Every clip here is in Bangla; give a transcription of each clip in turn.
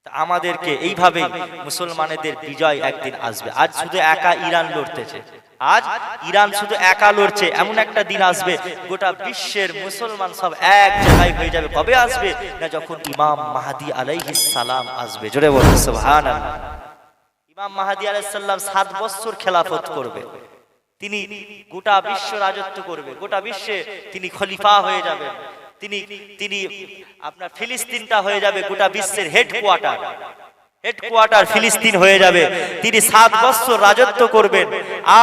আমাদেরকে এইভাবে মুসলমানদের বিজয় একদিন আসবে। আজ শুধু একা ইরান লড়তেছে, আজ ইরান শুধু একা লড়ছে, এমন একটা দিন আসবে গোটা বিশ্বের মুসলমান সব এক জায়গায় হয়ে যাবে। কবে আসবে না, যখন ইমাম মাহদী আলাইহিস সালাম আসবে। জোরে বলুন সুবহানাল্লাহ। ইমাম মাহদী আলাইহিস সালাম 7 বছর খেলাফত করবে, তিনি গোটা বিশ্ব রাজত্ব করবে, গোটা বিশ্বে তিনি খলিফা হয়ে যাবেন। তিনি আপনার ফিলিস্তিনটা হয়ে যাবে গোটা বিশ্বের হেডকোয়ার্টার ফিলিস্তিন হয়ে যাবে। তিনি 7 বছর রাজত্ব করবেন।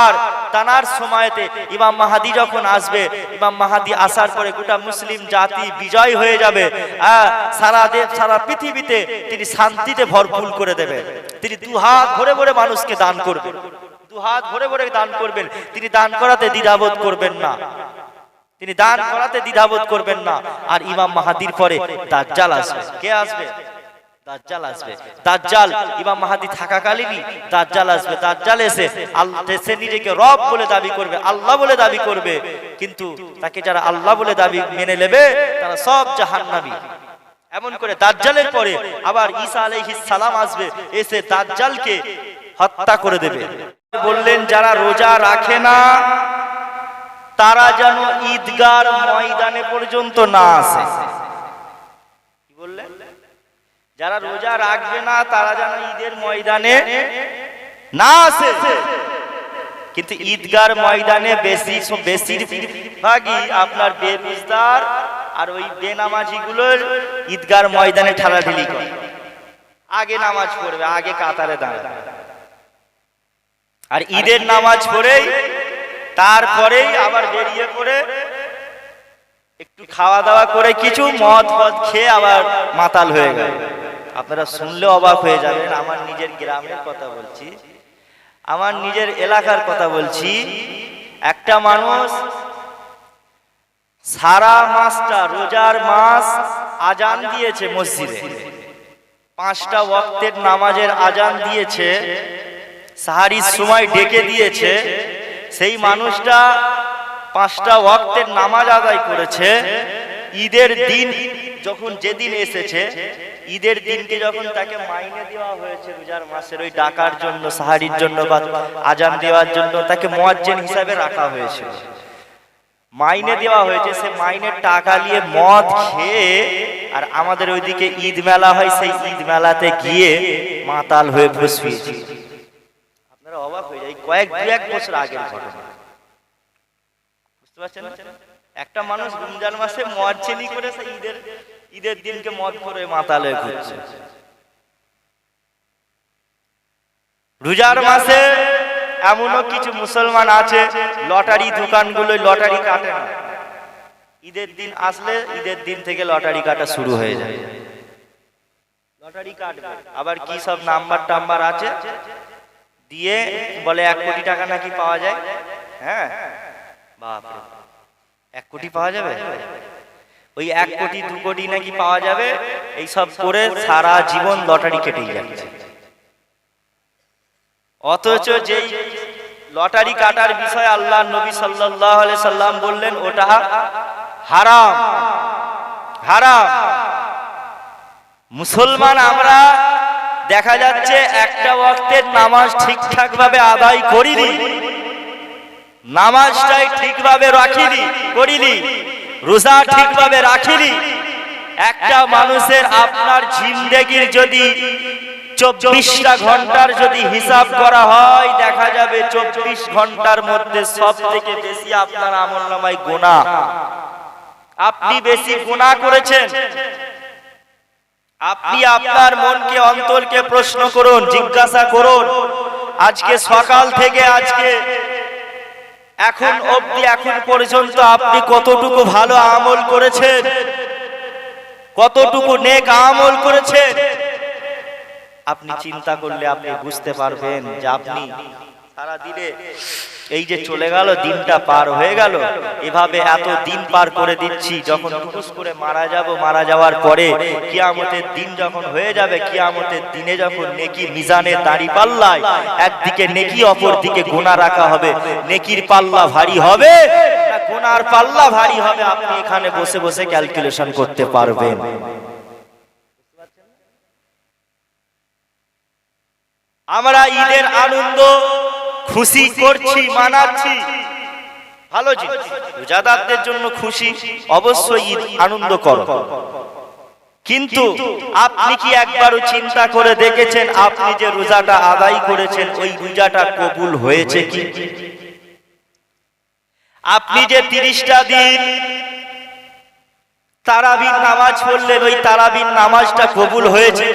আর তানার সময়তে ইমাম মাহদী যখন আসবে, ইমাম মাহদী আসার পরে গোটা মুসলিম জাতি বিজয় হয়ে যাবে। সারা পৃথিবীতে তিনি শান্তিতে ভরপুর করে দেবেন। তিনি 2 হাত ভরে ভরে মানুষকে দান করবেন, 2 হাত ভরে ভরে দান করবেন। তিনি দান করাতে দ্বিধাবোধ করবেন না, তিনি দান করাতে দ্বিধাবোধ করবেন না। আর ইমাম মাহদীর পরে দাজ্জাল আসবে। কে আসবে? দাজ্জাল আসবে। দাজ্জাল ইমাম মাহদী থাকাকালীনই দাজ্জাল আসবে। দাজ্জাল এসে সে নিজেকে রব বলে দাবি করবে, আল্লাহ বলে দাবি করবে, কিন্তু তাকে যারা আল্লাহ বলে দাবি মেনে নেবে তারা সব জাহান্নামী। এমন করে দাজ্জালের পরে আবার ঈসা আলাইহিস সালাম আসবে, এসে দাজ্জালকে হত্যা করে দেবে। বললেন যারা রোজা রাখে না তারা যেন ঈদগার ময়দানে পর্যন্ত না আসে। কি বললেন? যারা রোজা রাখবে না তারা যেন ঈদের ময়দানে না আসে। কিন্তু ঈদগার ময়দানে বেশিরভাগই আপনার বেরোজগার আর ওই বেনামাজি গুলোর ঈদগার ময়দানে ঠেলাঠেলি করে, আগে নামাজ পড়বে, আগে কাতারে দাঁড়াবে, আর ঈদের নামাজ পড়েই তারপরেই আবার বেরিয়ে পড়ে একটু খাওয়া দাওয়া করে কিছু মদ খেয়ে আবার মাতাল হয়ে গেল। আপনারা শুনলে অবাক হয়ে যাবেন। আমার নিজের গ্রামের কথা বলছি, আমার নিজের এলাকার কথা বলছি। একটা মানুষ সারা মাসটা, রোজার মাস আজান দিয়েছে মসজিদে, 5টা ওয়াক্তের নামাজের আজান দিয়েছে, সাহারির সময় ডেকে দিয়েছে। সেই মানুষটা 5টা ওয়াক্তের নামাজ আদায় করেছে। ঈদের দিন যখন যেদিন এসেছে, ঈদের দিনকে যখন তাকে মাইনে দেওয়া হয়েছে রোজার মাসের ওই ডাকার জন্য, সাহারির জন্য বা আজান দেওয়ার জন্য তাকে মুয়াজ্জিন হিসাবে রাখা হয়েছে, মাইনে দেওয়া হয়েছে। সে মাইনের টাকা নিয়ে মদ খেয়ে, আর আমাদের ওইদিকে ঈদ মেলা হয়, সেই ঈদ মেলাতে গিয়ে মাতাল হয়ে বসিয়েছে। আপনারা অবাক হয়ে যায়, দু এক বছর আগের ঘটনা। বুঝতে পারছেন? একটা মানুষ রমজান মাসে মুয়াজ্জিনি করেছে, ঈদের দিনকে মদ করে মাতাল হয়ে ঘুরছে। রোজার মাসে এমনও কিছু মুসলমান আছে লটারি দোকানগুলো লটারি কাটে না, ঈদের দিন আসলে ঈদের দিন থেকে লটারি কাটা শুরু হয়ে যায়। লটারি কাটবে, আবার কি সব নাম্বার টাম্বার আছে দিয়ে বলে 1 কোটি টাকা নাকি পাওয়া যায়। হ্যাঁ, বাপরে, 1 কোটি পাওয়া যাবে, ওই 1 কোটি 2 কোটি নাকি পাওয়া যাবে। এই সব করে সারা জীবন লটারি কেটে যাচ্ছে। অথচ যেই লটারি কাটার বিষয় আল্লাহর নবী সাল্লাল্লাহু আলাইহি সাল্লাম বললেন ওটা হারাম, হারাম। মুসলমান আমরা দেখা যাচ্ছে একটা ওয়াক্তের নামাজ ঠিকঠাক ভাবে আদায় করিনি, নামাজটাই ঠিকভাবে করিনি, রোজা ঠিকভাবে রাখিনি। একটা মানুষের আপনার জিন্দেগির যদি 24টা ঘন্টার যদি হিসাব করা হয়, দেখা যাবে 24 ঘন্টার মধ্যে সব থেকে বেশি আপনার আমলনামায় গুনাহ। আপনি বেশি গুনাহ করেছেন। আপনি আপনার মনকে, অন্তরকে প্রশ্ন করুন, জিজ্ঞাসা করুন, আজকে সকাল থেকে আজকে এখন অবধি, এখন পর্যন্ত আপনি কতটুকু ভালো আমল করেছেন, কতটুকু নেক আমল করেছেন। আপনি চিন্তা করলে আপনি বুঝতে পারবেন যে আপনি সারা দিনে এই যে চলে গেল, দিনটা পার হয়ে গেল, এভাবে এত দিন পার করে দিচ্ছি। যখন টুকুস করে মারা যাব, মারা যাওয়ার পরে কিয়ামতের দিন যখন হয়ে যাবে, কিয়ামতের দিনে যখন নেকি মিজানের দাড়ি পাল্লায় একদিকে নেকি অপর দিকে গুনাহ রাখা হবে, নেকির পাল্লা ভারী হবে না গুনার পাল্লা ভারী হবে, আপনি এখানে বসে বসে ক্যালকুলেশন করতে পারবেন। আমরা ঈদের আনন্দ খুশি করছি, মানাচ্ছি, ভালো জিনিস। রোজাদারদের জন্য খুশি, অবশ্যই ঈদ আনন্দ করো। কিন্তু আপনি কি একবারও চিন্তা করে দেখেছেন আপনি যে রোজাটা আদায় করেছেন ওই রোজাটা কবুল হয়েছে কি? আপনি যে 30টা দিন তারাবির নামাজ পড়লেন ওই তারাবির নামাজটা কবুল হয়েছে?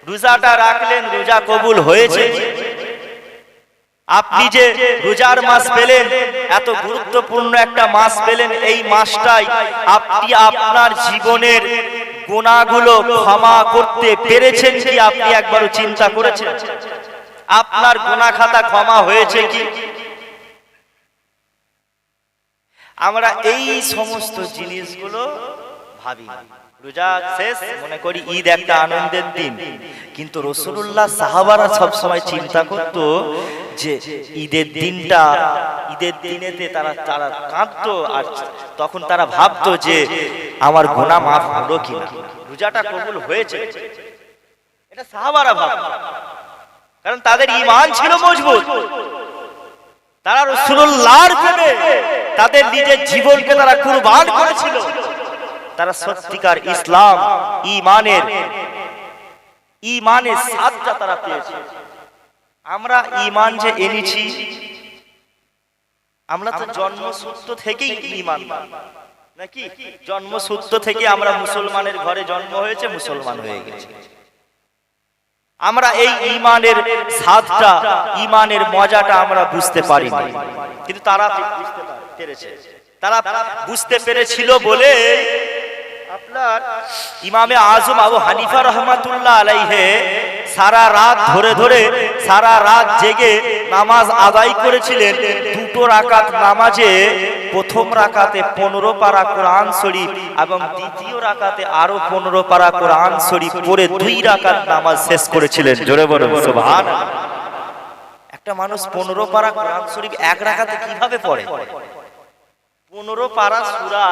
রোজাটা রাখলেন, রোজা কবুল হয়েছে? আপনি যে রোজার মাস পেলেন, এত গুরুত্বপূর্ণ একটা মাস পেলেন, এই মাসটাই আপনি আপনার জীবনের গুনাহগুলো ক্ষমা করতে পেরেছেন কি? আপনি একবারও চিন্তা করেছেন আপনার গুনাহ খাতা ক্ষমা হয়েছে কি? আমরা এই সমস্ত জিনিসগুলো ভাবি। রোজা শেষ, মনে করি ঈদ একটা আনন্দের দিন, কিন্তু রাসূলুল্লাহ সাহাবারা সব সময় চিন্তা করত যে ঈদের দিনটা, ঈদের দিনেতে তারা কাঁদতো, আর তখন তারা ভাবতো যে আমার গুনাহ মাফ হলো কিনা, রোজাটা কবুল হয়েছে। এটা সাহাবারা ভাবতো, কারণ তাদের ঈমান ছিল মজবুত। তারা রাসূলুল্লাহর প্রেমে তাদের নিজের জীবনকে তারা কুরবান করেছিল। তারা সত্যিকার ইসলাম ঈমানের স্বাদটা তারা পেয়েছে। আমরা ঈমান যে এনেছি, আমরা তো জন্মসূত্র থেকেই ঈমান, নাকি? জন্মসূত্র থেকে আমরা মুসলমানের ঘরে জন্ম হয়েছে, মুসলমান হয়ে গেছে। আমরা এই ঈমানের স্বাদটা, ঈমানের মজাটা আমরা বুঝতে পারিনি, কিন্তু তারা বুঝতে পেরেছে। তারা বুঝতে পেরেছিল বলে আপনার ইমামে আজম আবু হানিফা রহমাতুল্লাহ আলাইহি সারা রাত ধরে সারা রাত জেগে নামাজ আদায় করেছিলেন। দুটো রাকাত নামাজে প্রথম রাকাতে 15 পারা কোরআন শরীফ এবং দ্বিতীয় রাকাতে আরো 15 পারা কোরআন শরীফ পড়ে 2 রাকাত নামাজ শেষ করেছিলেন। জোরে বলুন সুবহানাল্লাহ। একটা মানুষ 15 পারা কোরআন শরীফ এক রাকাতে কিভাবে পড়ে? 15 পারা সূরা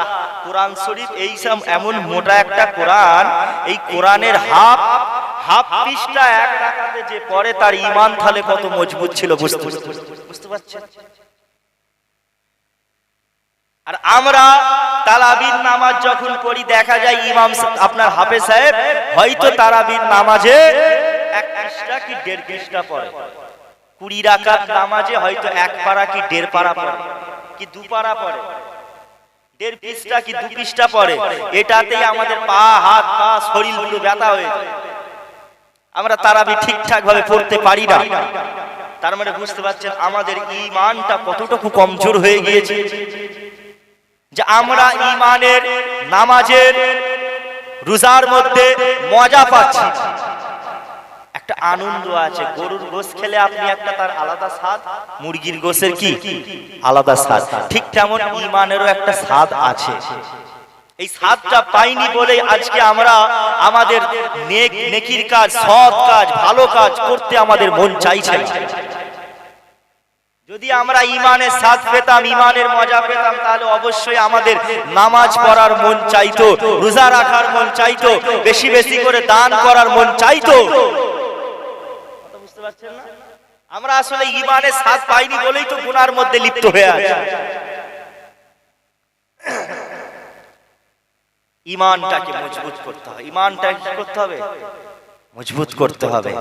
কোরআন শরীফ, এই এমন মোটা একটা কোরআন, এই কোরআনের হাফ পৃষ্ঠা এক রাকাতে যে পড়ে তার ঈমান তাহলে কত মজবুত ছিল বুঝতে পারছেন? আর আমরা তারাবির নামাজ যখন পড়ি দেখা যায় ইমাম আপনার হাফেজ সাহেব হয়তো তারাবির নামাজে 1 পৃষ্ঠা কি 1.5 পৃষ্ঠা পড়ে। 20 রাকাত নামাজে হয়তো 1 পারা কি 1.5 পারা পড়ে, কি 2 পারা পড়ে, 1.5 পৃষ্ঠা কি 2 পৃষ্ঠা পড়ে। এটাতেই আমাদের পা, হাত, পা, শরীর গুলো ব্যথা হয়ে যায়। আমরা তারাবি ঠিকঠাক ভাবে পড়তে পারি না। তার মানে বুঝতে পারছেন আমাদের ঈমানটা কতটুকু কমজোর হয়ে গিয়েছে, যে আমরা ঈমানের, নামাজের, রোজার মধ্যে মজা পাচ্ছি। একটা আনন্দ আছে। গরুর গোশত খেলে আপনি একটা তার আলাদা স্বাদ, মুরগির গোশতের কি আলাদা স্বাদ, ঠিক তেমন ঈমানেরও একটা স্বাদ আছে। এই স্বাদটা পাইনি বলেই আজকে আমরা আমাদের নেকির কাজ, সৎ কাজ, ভালো কাজ করতে আমাদের মন চাইছে না। যদি আমরা ঈমানের স্বাদ পেতাম, ঈমানের মজা পেতাম, তাহলে অবশ্যই আমাদের নামাজ পড়ার মন চাইতো, রোজা রাখার মন চাইতো, বেশি বেশি করে দান করার মন চাইতো। বুঝতে পারছেন না? আমরা আসলে ঈমানের স্বাদ পাইনি বলেই তো গুনার মধ্যে লিপ্ত হয়ে আছি। ঈমানটাকে মজবুত করতে হবে। ঈমানটাকে কি করতে হবে? মজবুত করতে হবে।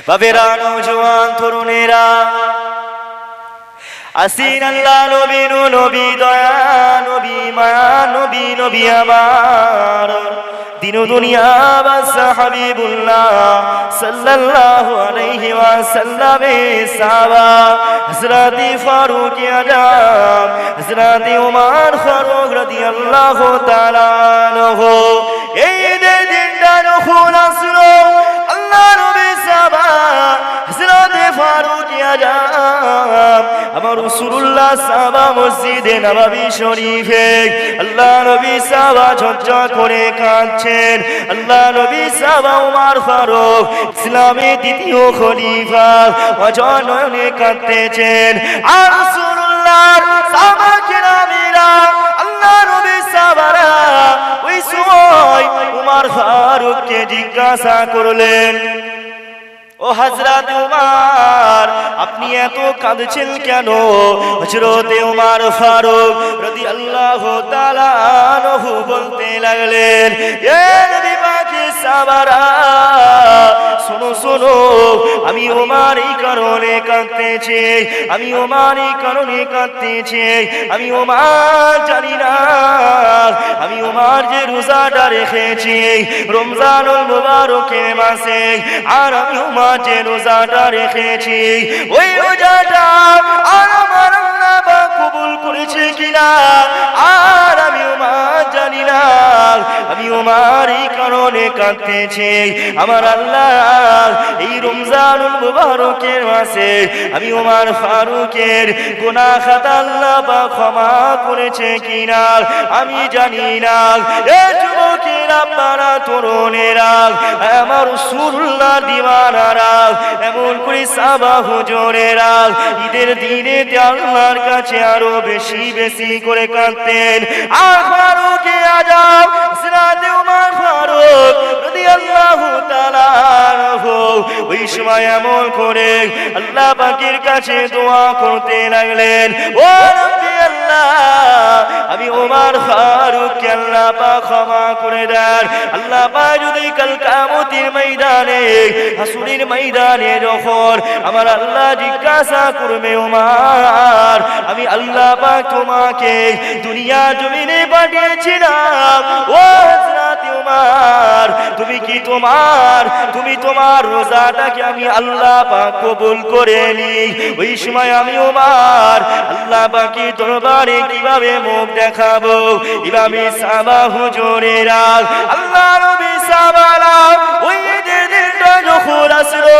বাবেরা, নওজোয়ান তরুণেরা, আসিন আল্লাহ নবী, নবী দয়া, নবী মায়া, নবী আমার দিন দুনিয়া বাস হাবিবুল্লাহ সাল্লাল্লাহু আলাইহি ওয়াসাল্লাম সাহাবা হযরত ফারুক আজম, হযরত উমর ফারুক রাদিয়াল্লাহু তাআলা আনহু। এই দিনটা যখন আসলো, আল্লাহ নবী সাহাবা হযরত ফারুক আজম আমার রাসূলুল্লাহ সাহাবা মসজিদে নববী শরীফে আল্লাহ নবী সাহাবা ঝরঝর করে কাঁদছেন। আল্লাহ নবী সাহাবা উমর ফারুক ইসলামের দ্বিতীয় খলিফা অজননে কাঁদতেছেন। আর রাসূলুল্লাহ সাহাবা কেরামেরা, আল্লাহ নবী সাহাবারা ওই সময় উমর ফারুককে জিজ্ঞাসা করলেন, ও ও হযরত উমর, আপনি এত কাঁদছেন কেন? হযরত উমর ফারুক রাদিয়াল্লাহু তাআলা আনহু বলতে লাগলেন, এ নবী পাকের সাহাবারা, শোনো শোনো, আমি উমর এই কারণে কাঁদতেছি, আমি উমর এই কারণে কাঁদতেছি, আমি উমর জানি না, আমি উমর যে রোজাটা রেখেছি রমজানুল মুবারকের মাসে, আর আমি উমর যে রোজাটা রেখেছি ওই রোজাটা আর আমার আল্লাহ পাক কবুল করেছে কিনা, আর আমি উমর জানি না। আমি উমর এই কারণে কাঁদতেছি, আমার আল্লাহ এই রমজানুল মুবারকের মাসে আমি উমর ফারুকের গুনাহ খাতা আল্লাহ পাক ক্ষমা করেছে কিনা আমি জানি না। এ যুবকেরা, আপনারা তরুণেরা, আমার রাসূলুল্লাহ দিওয়ানারা, এমন করে সাহাবা হুজুরেরা ঈদের দিনে আল্লাহর কাছে আরো বেশি বেশি করে কাঁদতেন। আর ফারুক আজম হযরত উমর ফারুক রাদিয়াল্লাহু তাআলা আনহু ওই সময় এমন করে আল্লাহ পাকের কাছে দোয়া করতে লাগলেন, ও রব্বি আল্লাহ, আমি উমর ফারুককে আল্লাহ পাক ক্ষমা করে দেন। আল্লাহ পাক যদি কাল কিয়ামতের ময়দানে, হাসরের ময়দানে যখন আমার আল্লাহ জিজ্ঞাসা করবে, উমর, আমি আল্লাহ পাক তোমাকে দুনিয়া জমিনে পাঠিয়েছিলাম, ও হযরত উমর, তুমি তোমার রোজাটাকে আমি আল্লাহ পাক কবুল করে নি। ওই সময় আমি উমর আল্লাহ পাকের দরবারে কিভাবে মুখ দেখাবো? ইমামে সাহাবা হুজুরেরা, আল্লাহ নবী সাহাবারা ওই দিনটা যখন আসলো,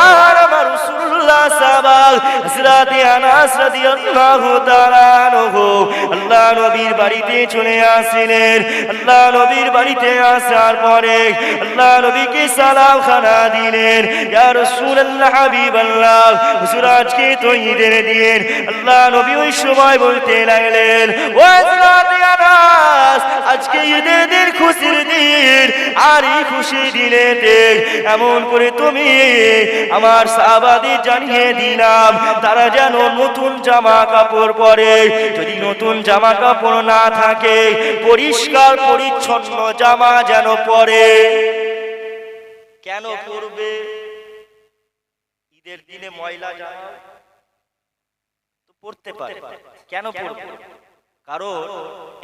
আর আমার রাসূলুল্লাহ সাহাবা হযরত আনাস রাদিয়াল্লাহু তাআলা আনহু আল্লাহ নবীর বাড়িতে চলে আসলেন। আল্লাহ নবীর বাড়িতে আসার পরে আল্লাহ নবীকে সালাম খানা দিলেন, ইয়া রাসূলুল্লাহ হাবিবাল্লাহ, হুজুর আজকে তো ঈদের দিন। আল্লাহ নবী ওই সময় বলতে লাগলেন, ও হযরত আনাস, আজকে ঈদের দিন, খুশির দিন, আর এই খুশি দিনেতে এমন করে তুমি আমার সাহাবাদের জানিয়ে দিলাম তারা যেন নতুন জামা কাপড় পরে, যদি নতুন জামা কাপড় না থাকে পরিষ্কার পরিচ্ছন্ন জামা যেন পরে। কেন পরবে? ঈদের দিনে ময়লা জামা তো পরতে পারে, কেন পরবে? কারণ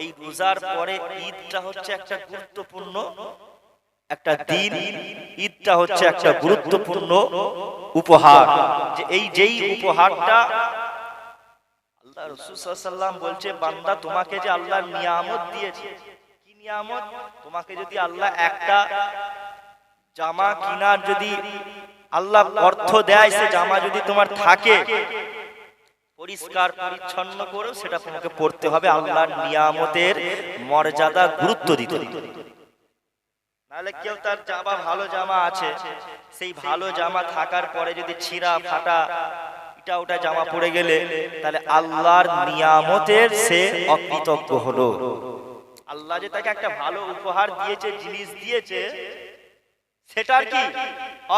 এই রোজার পরে ঈদটা হচ্ছে একটা গুরুত্বপূর্ণ একটা দিন, ঈদটা হচ্ছে একটা গুরুত্বপূর্ণ উপহার, যে এই যেই উপহারটা আল্লাহ রাসূল সাল্লাল্লাহু আলাইহি ওয়াসাল্লাম বলছে, বান্দা তোমাকে যে আল্লাহ নিয়ামত দিয়েছে, কি নিয়ামত? তোমাকে যদি আল্লাহ একটা জামা কিনার যদি আল্লাহ অর্থ দেয়, সে জামা যদি তোমার থাকে, পরিষ্কার পরিচ্ছন্ন করে সেটা তোমাকে পড়তে হবে, আল্লাহর নিয়ামতের মর্যাদা গুরুত্ব দিতে হবে। নাহলে কেউ তার জামা, ভালো জামা আছে, সেই ভালো জামা থাকার পরে যদি ছিঁড়া ফাটা এটা ওটা জামা পড়ে গেলে তাহলে আল্লাহর নিয়ামতের সে অকৃতজ্ঞ হলো। আল্লাহ যে তাকে একটা ভালো উপহার দিয়েছে, জিনিস দিয়েছে, সেটার কি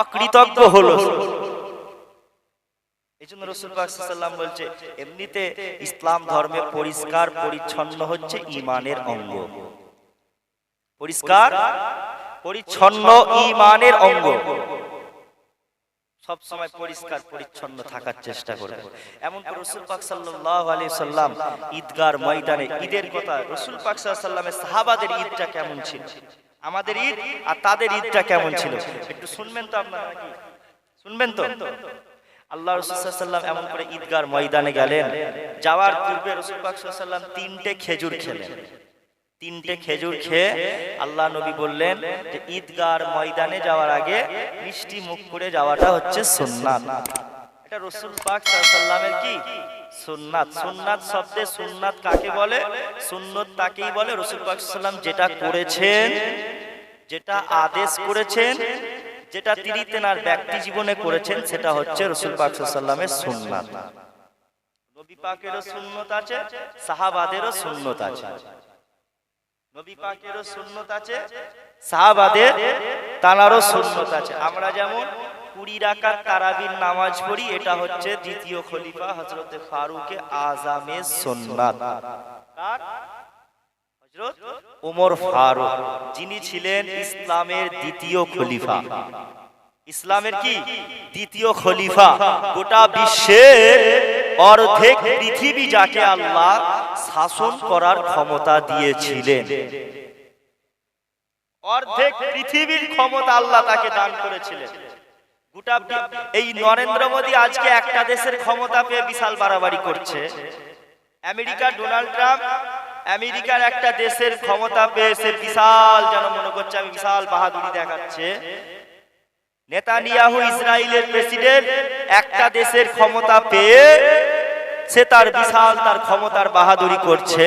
অকৃতজ্ঞ হলো। এই জন্য রাসূল পাক সাল্লাল্লাহু আলাইহি ওয়াসাল্লাম বলছে, এমনিতে ইসলাম ধর্মে পরিষ্কার পরিচ্ছন্ন হচ্ছে ঈমানের অঙ্গ। পরিষ্কার পরিচ্ছন্ন ঈমানের অঙ্গ। সব সময় পরিষ্কার পরিচ্ছন্ন থাকার চেষ্টা করবে। এমন করে রাসূল পাক সাল্লাল্লাহু আলাইহি সাল্লাম ঈদগার ময়দানে ঈদের কথা, রাসূল পাক সাল্লাল্লাহু আলাইহি সাল্লামের সাহাবাদের ঈদটা কেমন ছিল, আমাদের ঈদ আর তাদের ঈদটা কেমন ছিল, একটু শুনবেন তো আপনারা? নাকি শুনবেন তো? আল্লাহ রাসূল সাল্লাল্লাহু আলাইহি সাল্লাম এমন করে ঈদগার ময়দানে গেলেন, যাওয়ার পূর্বে রাসূল পাক সাল্লাল্লাহু আলাইহি সাল্লাম 3টে খেজুর খেলেন। 3টে খেজুর খেয়ে আল্লাহ নবী বললেন যে ঈদগার ময়দানে যাওয়ার আগে মিষ্টি মুখ করে যাওয়াটা হচ্ছে সুন্নাত। এটা রাসূল পাক সাল্লাল্লাহু আলাইহি সাল্লামের কি সুন্নাত। সুন্নাত শব্দে সুন্নাত কাকে বলে? সুন্নত তাকেই বলে রাসূল পাক সাল্লাল্লাহু আলাইহি সাল্লাম যেটা করেছেন, যেটা আদেশ করেছেন, যেটা তিনি তেনার ব্যক্তি জীবনে করেছেন, সেটা হচ্ছে রাসূল পাক সাল্লাল্লাহু আলাইহি সাল্লামের সুন্নাত। নবী পাকেরও সুন্নত আছে, সাহাবাদেরও সুন্নত আছে। নবী পাকেরও সুন্নত আছে, সাহাবাদের তানারও সুন্নত আছে। আমরা যেমন 20 রাকাত তারাবির নামাজ পড়ি, এটা হচ্ছে দ্বিতীয় খলিফা হযরত ফারুকে আযমের সুন্নাত। কার? হযরত ওমর ফারুক, যিনি ছিলেন ইসলামের দ্বিতীয় খলিফা। ইসলামের কি দ্বিতীয় খলিফা। গোটা বিশ্বের অর্ধেক পৃথিবী যাকে আল্লাহ শাসন করার ক্ষমতা দিয়েছিলেন, অর্ধেক পৃথিবীর ক্ষমতা আল্লাহ তাকে দান করেছিলেন। গোটা এই নরেন্দ্র মোদী আজকে একটা দেশের ক্ষমতা পেয়ে বিশাল বাড়াবাড়ি করছে। আমেরিকা ডোনাল্ড ট্রাম্প আমেরিকার একটা দেশের ক্ষমতা পেয়ে সে বিশাল, যেন মনে করছে আমি বিশাল বাহাদুরি দেখাচ্ছে। নেতানিয়াহু ইসরায়েলের প্রেসিডেন্ট একটা দেশের ক্ষমতা পেয়ে সে তার বিশাল তার ক্ষমতার বাহাদুরি করছে।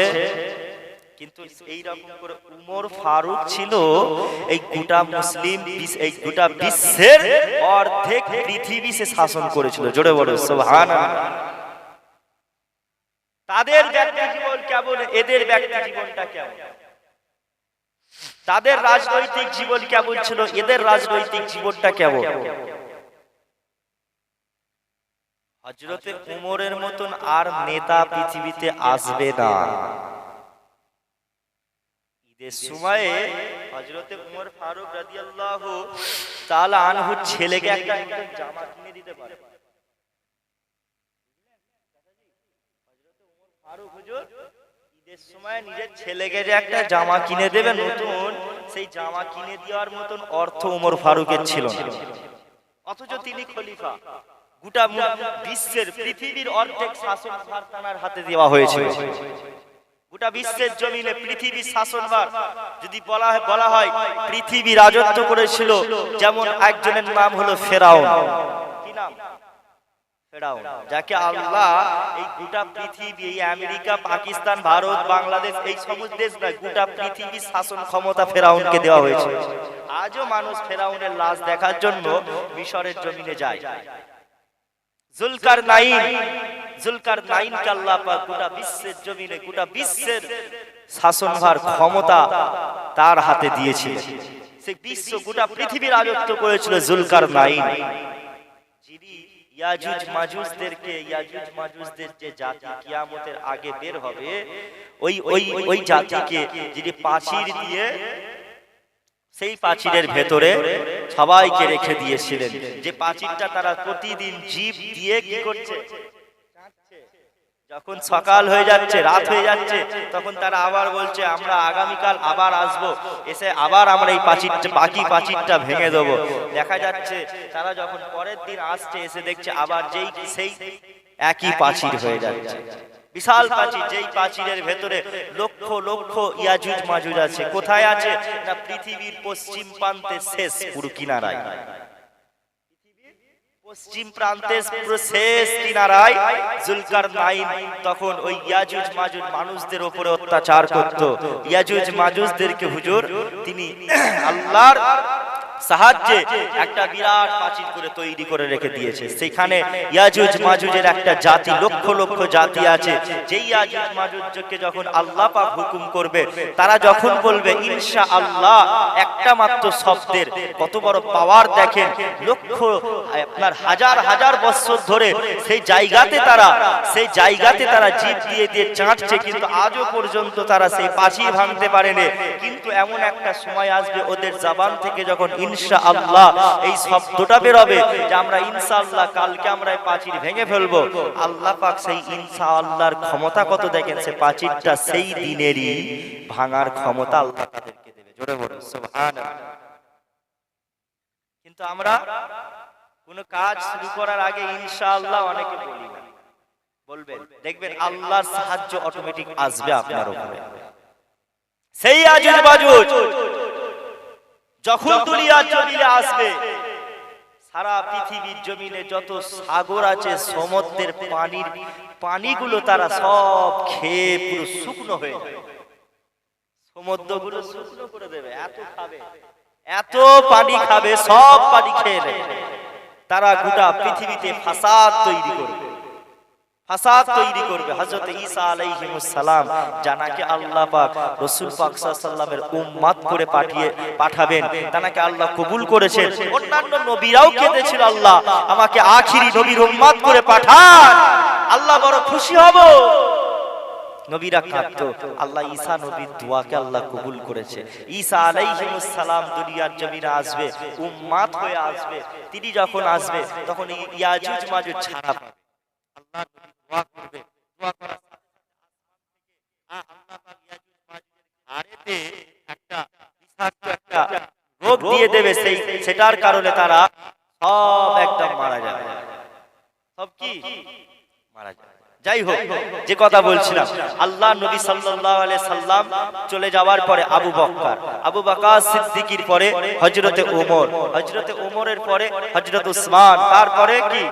কিন্তু এই রকম করে উমর ফারুক ছিল এই গোটা মুসলিম, এই গোটা বিশ্বের অর্ধেক পৃথিবী সে শাসন করেছিল। জোরে বলো সুবহানাল্লাহ। তাদের ব্যক্তি জীবন কেমন, এদের ব্যক্তি জীবনটা কেমন? তাদের রাজনৈতিক জীবন কেমন ছিল, এদের রাজনৈতিক জীবনটা কেমন? হযরতে উমরের মতন আর নেতা পৃথিবীতে আসবে না। ঈদের সময়ে হযরতে উমর ফারুক রাদিয়াল্লাহু তাআলা আনহু ছেলেকে একটা জামা কিনে দিতে পারে। হযরতে উমর ফারুক হুজুর ঈদের সময় নিজের ছেলেকে যে একটা জামা কিনে দেবে নতুন, সেই জামা কিনে দেওয়ার মতন অর্থ উমর ফারুকের ছিল না। অথচ তিনি খলিফা, গোটা বিশ্বের পৃথিবীর অর্ধেক শাসনভার তার হাতে দেওয়া হয়েছিল। গোটা বিশ্বের জমিনে পৃথিবীর শাসনভার যদি বলা হয় পৃথিবী রাজত্ব করেছিল, যেমন একজনের নাম হলো ফেরাউন। কি নাম? ফেরাউন, যাকে আল্লাহ এই গোটা পৃথিবী, এই আমেরিকা, পাকিস্তান, ভারত, বাংলাদেশ, এই সমস্ত দেশ নয়, গোটা পৃথিবীর শাসন ক্ষমতা ফেরাউনকে দেওয়া হয়েছে। আজও মানুষ ফেরাউনের লাশ দেখার জন্য মিশরের জমিনে যায়। জুলকারনাইনকে আল্লাহ পাক গোটা বিশ্বের জমিনে, গোটা বিশ্বের শাসনভার ক্ষমতা তার হাতে দিয়েছিলেন। সেই বিশ্ব, গোটা পৃথিবী রাজত্ব করেছিল জুলকারনাইন, যিনি ইয়াজুজ মাজুজদের যে জাতি কিয়ামতের আগে বের হবে, ওই জাতিকে যিনি প্রাচীর দিয়ে, সেই প্রাচীরের ভেতরে সবাইকে রেখে দিয়েছিলেন। যে প্রাচীরটা তারা প্রতিদিন জীব দিয়ে কি করছে, যখন সকাল হয়ে যাচ্ছে, রাত হয়ে যাচ্ছে, তখন তারা আবার বলছে আমরা আগামীকাল আবার আসবো, এসে আবার আমরা এই বাকি প্রাচীরটা ভেঙে দেবো। দেখা যাচ্ছে তারা যখন পরের দিন আসছে, এসে দেখছে আবার সেই একই প্রাচীর হয়ে যাচ্ছে, বিশাল প্রাচীর। যেই প্রাচীরের ভেতরে লক্ষ লক্ষ ইয়াজুজ মাজুজ আছে। কোথায় আছে না? পৃথিবীর পশ্চিম প্রান্তে, শেষ পুরো কিনারায়, পশ্চিম প্রান্তের পুরো শেষ কিনারায় জুলকারনাইন তখন ওই ইয়াজুজ মাজুজ মানুষদের উপরে অত্যাচার করত। ইয়াজুজ মাজুজদেরকে হুজুর তিনি আল্লাহর সাহায্যে একটা বিরাট প্রাচীর করে তৈরি করে রেখে দিয়েছে। সেখানে ইয়াজুজ মাজুজের একটা জাতি, লক্ষ লক্ষ জাতি আছে। যেই ইয়াজুজ মাজুজকে যখন আল্লাহ পাক হুকুম করবে, তারা যখন বলবে ইনশাআল্লাহ, একটা মাত্র শব্দের কত বড় পাওয়ার দেখেন। লক্ষ আপনার হাজার হাজার বছর ধরে সেই জায়গাতে তারা জিভ দিয়ে দিয়ে চাটছে, কিন্তু আজও পর্যন্ত তারা সেই প্রাচীর ভাঙতে পারেনি। কিন্তু এমন একটা সময় আসবে ওদের জবান থেকে যখন ইনশাআল্লাহ এই শব্দটা বের হবে যে আমরা ইনশাআল্লাহ কালকে আমরা এই প্রাচীর ভেঙে ফেলবো, আল্লাহ পাক সেই ইনশাআল্লাহর ক্ষমতা কত দেখেন, সে প্রাচীরটা সেই দিনেরই ভাঙার ক্ষমতা আল্লাহ তাদেরকে দেবে। জোরে বলুন সুবহানাল্লাহ। কিন্তু আমরা কোনো কাজ শুরু করার আগে ইনশাআল্লাহ অনেকে বলি না। বলবেন, দেখবেন আল্লাহর সাহায্য অটোমেটিক আসবে আপনার উপরে। সেই ইয়াজুজ মাজুজ যখন দুনিয়ার জমিনে আসবে, সারা পৃথিবীর জমিনে যত সাগর আছে, সমুদ্রের পানিগুলো তারা সব খেয়ে পুরো শুকনো হয়ে যাবে। সমুদ্রগুলো শুকনো করে দেবে, এত খাবে, এত পানি খাবে, সব পানি খেয়ে নেবে। তারা গোটা পৃথিবীতে ফাসাদ তৈরি করবে। ফাসাদ তৈরি করবে। হযরত ঈসা আলাইহিস সালাম জানাকে আল্লাহ পাক রাসূল পাক সাল্লাল্লাহু আলাইহি ওয়াসাল্লামের উম্মত করে পাঠাবেন, তাকে আল্লাহ কবুল করেছেন। অন্যান্য নবীরাও কেঁদেছিল, আল্লাহ আমাকে আখিরি নবীর উম্মত করে পাঠান, আল্লাহ বড় খুশি হব। নবীরা কাঁদতো, আল্লাহ ঈসা নবীর দোয়াকে আল্লাহ কবুল করেছে। ঈসা আলাইহিস সালাম দুনিয়ার জমিনে আসবে, উম্মত হয়ে আসবে। তিনি যখন আসবে তখন ইয়াজুজ মাজুজ ছাড়া পাবে। আল্লাহ নবী দোয়া করবে, দোয়া করার সাথে আল্লাহ পাক ইয়াজুজ মাজুজের ঘাড়েতে একটা বিষাক্ত একটা রোগ দিয়ে দেবে, সেটার কারণে তারা সব একদম মারা যাবে। সব কি মারা যাবে। যাই হোক, যে কথা বলছিলাম, আল্লাহ নবী সাল্লাল্লাহু আলাইহি সাল্লাম চলে যাওয়ার পরে আবু বকর সিদ্দিকীর পরে হযরতে ওমর, হযরতে ওমরের পরে হযরত উসমান, তারপরে কি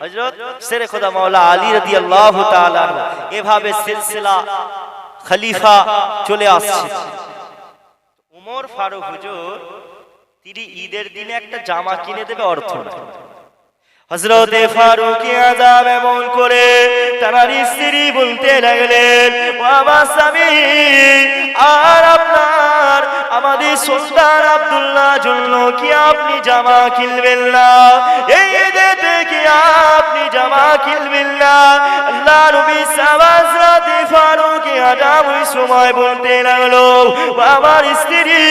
হযরত শেরে খোদা মাওলা আলী রাদিয়াল্লাহু তাআলা আনহু। এভাবে সিলসিলা খলিফা চলে আসছে। ওমর ফারুক হুজুর তিনি ঈদের দিনে একটা জামা কিনে দেবে, অর্থ না। হযরত ফারুক আযম এমন করে তার স্ত্রী বলতে লাগলেন, ও আমার স্বামী, আর আপনার আমাদের সুলতান আব্দুল্লাহ জন্য কি আপনি জামা কিনবেন না? এই ঈদেতে কি আপনি জামা কিনবেন না? আল্লাহ নবী হযরত ফারুক আযম ওই সময় বলতে লাগলো, আমার স্ত্রী,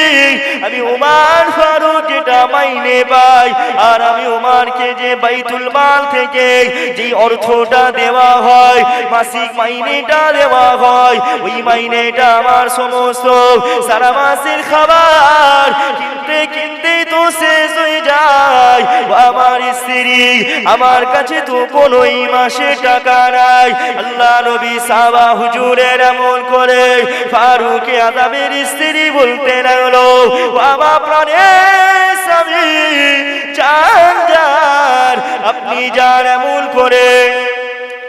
আমি ওমর ফারুক এটা মাইনে পাই, আর আমি ওমরকে যে বাইতুল মাল থেকে যে অর্থটা দেওয়া হয়, মাসিক মাইনেটা দেওয়া হয়, ওই মাইনেটা আমার সমস্ত সারা মাসের খাবার কিনতে কিনতে তো শেষ হয়ে যায়। আমার স্ত্রী, আমার কাছে তো কোনোই মাসে টাকা নাই। আল্লাহ নবী সাহাবা হুজুরের এমন করে ফারুক আযমের স্ত্রী বলতে লাগলো, বাবা প্রাণের স্বামী, যান আপনি যান, এমন করে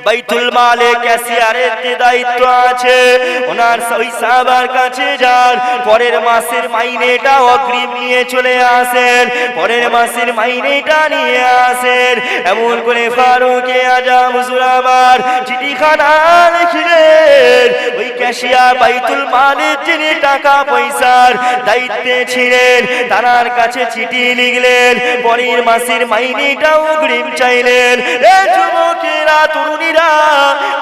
বাইতুল মালে ক্যাশিয়ারের যে দায়িত্ব আছে ওনার ওই সাহাবার কাছে যান, পরের মাসের মাইনেটা অগ্রিম নিয়ে চলে আসেন, পরের মাসের মাইনেটা নিয়ে আসেন। এমন করে ফারুক আযম হুজুর আমার চিঠিখানা লিখলেন। ওই ক্যাশিয়ার বাইতুল মালের যিনি টাকা পয়সার দায়িত্বে ছিলেন তার কাছে চিঠি লিখলেন, পরের মাসের মাইনেটা অগ্রিম চাইলেন। এ যুবকেরা, তরুণী,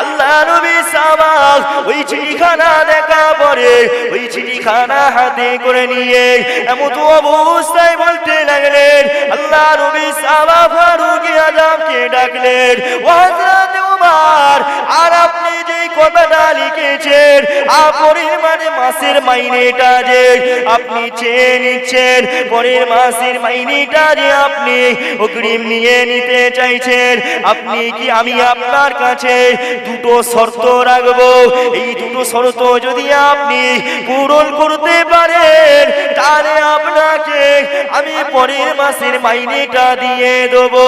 আল্লাহ নবী সাহাবাক ওই চিঠিখানা দেখা পরে ওই চিঠিখানা হাতে করে নিয়ে এমন অবস্থায় বলতে লাগলেন, আল্লাহ নবী সাহাবা ফারুক আযমকে ডাকলেন, ও হযরত ওমর, আর আপনি যে কথাটা লিখেছেন, পরের মাসের মাইনেটা যে আপনি চেয়ে নিচ্ছেন, পরের মাসের মাইনেটা যে আপনি অগ্রিম নিয়ে নিতে চাইছেন, আপনি কি আমি আপনার কাছে দুটো শর্ত রাখবো, এই দুটো শর্ত যদি আপনি পূরণ করতে পারেন তাহলে আপনাকে আমি পরের মাসের মাইনেটা দিয়ে দেবো।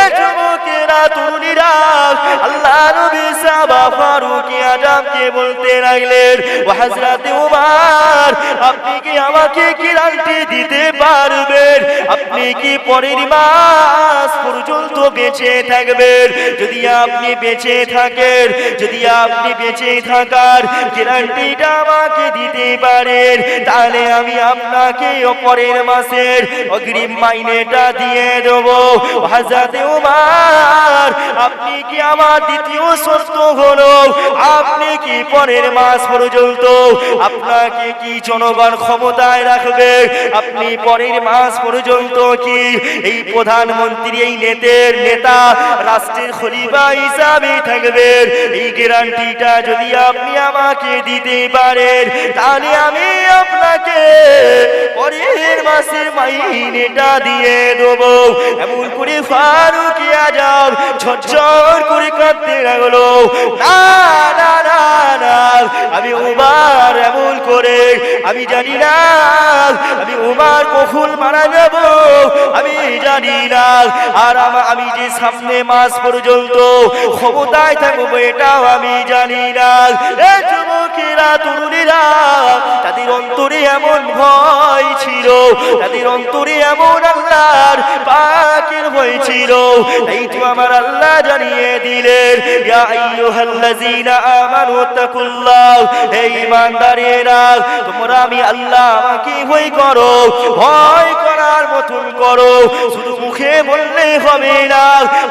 এ যুবকেরা, তরুণীরা, আল্লাহ নবী সাহাবা ফারুক আযমকে বলতে লাগলেন, ও হযরত ওমর, আপনি কি আমাকে গ্যারান্টি দিতে পারবেন আপনি কি পরের মাস পর্যন্ত বেঁচে থাকবেন? যদি আপনি বেঁচে থাকেন, যদি আপনি বেঁচে থাকার গ্যারান্টিটা আমাকে দিতে পারেন, তাহলে আমি আপনাকে পরের মাসের অগ্রিম মাইনেটা দিয়ে দেব। হযরত ওমর, আপনি কি আমার দ্বিতীয় শর্ত হলো আপনি কি পরের মাস পর্যন্ত আপনাকে কি জনগণ ক্ষমতায় রাখবে, আপনি পরের মাস পর্যন্ত কি এই প্রধানমন্ত্রী, এই নেতা, রাষ্ট্রের খলিফা হিসাবে থাকবেন? এই গ্যারান্টিটা যদি আপনি আমাকে দিতে পারেন তাহলে আমি আপনাকে পরের মাসের মাইনেটা দিয়ে দেব। এমন করে ফারুক আযম ঝরঝর করে কাঁদতে লাগলো, না না না না, আমি ওমর এমন করে আমি জানি না আমি ওমর কখন মারা যাব, আমি জানি না, আর আমি যে সামনে মাস পর্যন্ত ক্ষমতায় থাকবো এটাও আমি জানি না। এ যুবকেরা, তরুণীরা, তাদের অন্তরে এমন ভয় ছিল, তাদের অন্তরে এমন আল্লাহর পাকের ভয় হয়েছিল। এই তো আমার আল্লাহ জানিয়ে দিলেন, ইয়া আইয়ুহাল্লাযীনা আমানু তাকুল্লাহ, হে ঈমানদারেরা তোমরা আমি আল্লাহ আমাকে ভয় করো, ভয় করার মতন করো। শুধু মুখে বললে হবে না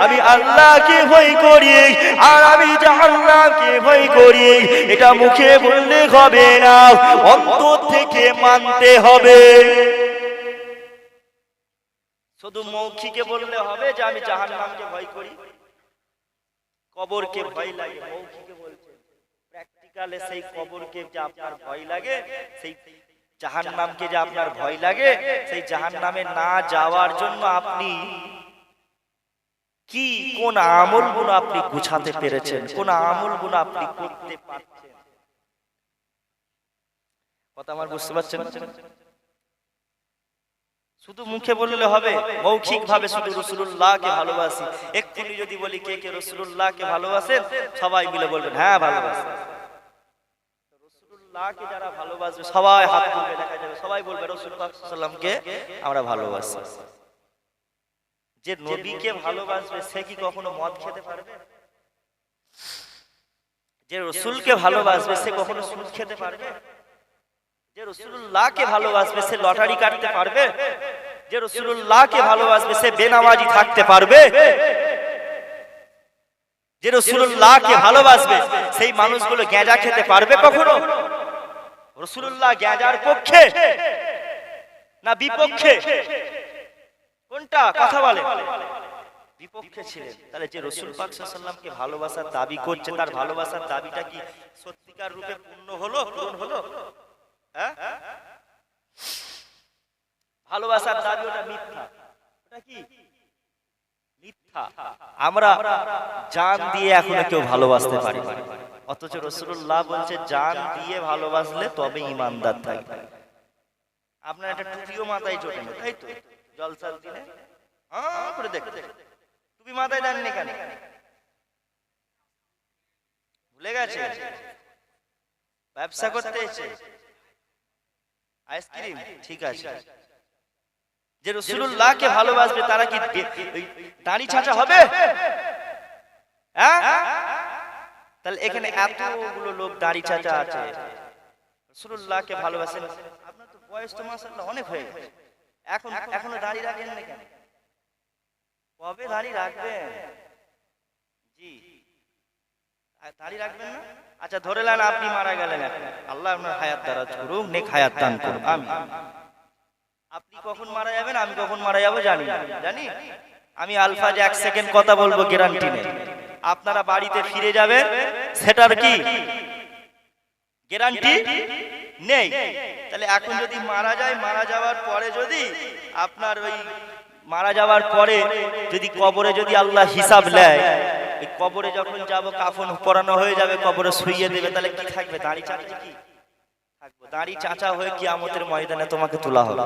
আমি আল্লাহকে ভয় করি আর আমি জাহান্নামকে ভয় করি, এটা মুখে বললে হবে না, অন্তর থেকে মানতে হবে। শুধু মৌখিকে বললে হবে যে আমি জাহান্নামকে ভয় করি, কবরকে ভয় লাগে, মৌখিকে বলছেন, প্র্যাকটিক্যালে সেই কবরকে যে আপনার ভয় লাগে, সেই জাহান্নামকে যে আপনার ভয় লাগে, সেই জাহান্নামে না যাওয়ার জন্য আপনি কি কোন আমলগুলো আপনি গুছাতে পেরেছেন, কোন আমলগুলো আপনি করতে পারছেন? কথা আমার বুঝতে পারছেন? শুধু মুখে বললে হবে, মৌখিক ভাবে শুধু রাসূলুল্লাহকে ভালোবাসি। এক্ষুনি যদি বলি কে কে রাসূলুল্লাহকে ভালোবাসেন, সবাই মিলে বলবেন হ্যাঁ ভালোবাসি। রাসূলুল্লাহকে যারা ভালোবাসবে সবাই হাত তুলবে, দেখা যাবে সবাই বলবে রাসূল পাক সাল্লাল্লাহু আলাইহি ওয়াসাল্লামকে আমরা ভালোবাসি। যে নবীকে ভালোবাসবে সে কি কখনো মদ খেতে পারবে? যে রাসূলকে ভালোবাসবে সে কখনো সুদ খেতে পারবে? যে রাসূলুল্লাহকে ভালোবাসবে সে লটারি কাটতে পারবে? যে রাসূলুল্লাহকে ভালোবাসবে সে বেনামাজি থাকতে পারবে? যে রাসূলুল্লাহকে ভালোবাসবে সেই মানুষগুলো গাঁজা খেতে পারবে কখনো? রাসূলুল্লাহ গাঁজার পক্ষে না বিপক্ষে? কোনটা? কথা বলেন। বিপক্ষে ছিলেন। তাহলে যে রাসূল পাক সাল্লাল্লাহু আলাইহি ওয়াসাল্লামকে ভালোবাসার দাবি করছে, তার ভালোবাসার দাবিটা কি সত্যিকার রূপে পূর্ণ হলো, পূরণ হলো? হ্যাঁ, ভালোবাসার দাবি ওটা মিথ্যা। ওটা কি মিথ্যা? আমরা জান দিয়ে এখনো কেউ ভালোবাসতে পারি না, অথচ রাসূলুল্লাহ বলছে জান দিয়ে ভালোবাসলে তবে ঈমানদার থাকবে। আপনার একটা টুপিও মাথায় জোটে না, তাই তো? জলসার দিনে করে দেখতে টুপি মাথায় দেননি কেন? ভুলে গেছে? ব্যবসা করতে এসেছে আইসক্রিম, ঠিক আছে। যে রাসূলুল্লাহকে ভালোবাসবে তারা কি দাড়ি ছাঁচা হবে? হ্যাঁ, তাহলে এখানে এতগুলো লোক দাড়ি ছাঁচা আছে, রাসূলুল্লাহকে ভালোবাসেন। আপনার তো বয়স তো মাশাআল্লাহ অনেক হয়ে গেছে, এখনো দাড়ি রাখেন না কেন? কবে দাড়ি রাখবেন? জি, দাড়ি রাখবেন না? আচ্ছা ধরে নেন আপনি মারা গেলেন, আল্লাহ আপনার হায়াত দারাজ করুক, নেক হায়াত দান করুন, আমিন। আপনি কখন মারা যাবেন, আমি কখন মারা যাবো জানি না, জানি আমি আলফাজ 1 সেকেন্ড কথা বলবো, গ্যারান্টি নেই। আপনারা বাড়িতে ফিরে যাবেন, সেটার কি গ্যারান্টি নেই। তাহলে এখন যদি মারা যায়, মারা যাওয়ার পরে যদি আপনার ওই মারা যাওয়ার পরে যদি কবরে যদি আল্লাহ হিসাব নেয়, এই কবরে যখন যাব কাফন পরানো হয়ে যাবে, কবরে শুইয়ে দেবে, তাহলে কি থাকবে? দাড়ি চাঁচা কি থাকবে? দাড়ি চাঁচা হয়ে কিয়ামতের ময়দানে তোমাকে তোলা হবে।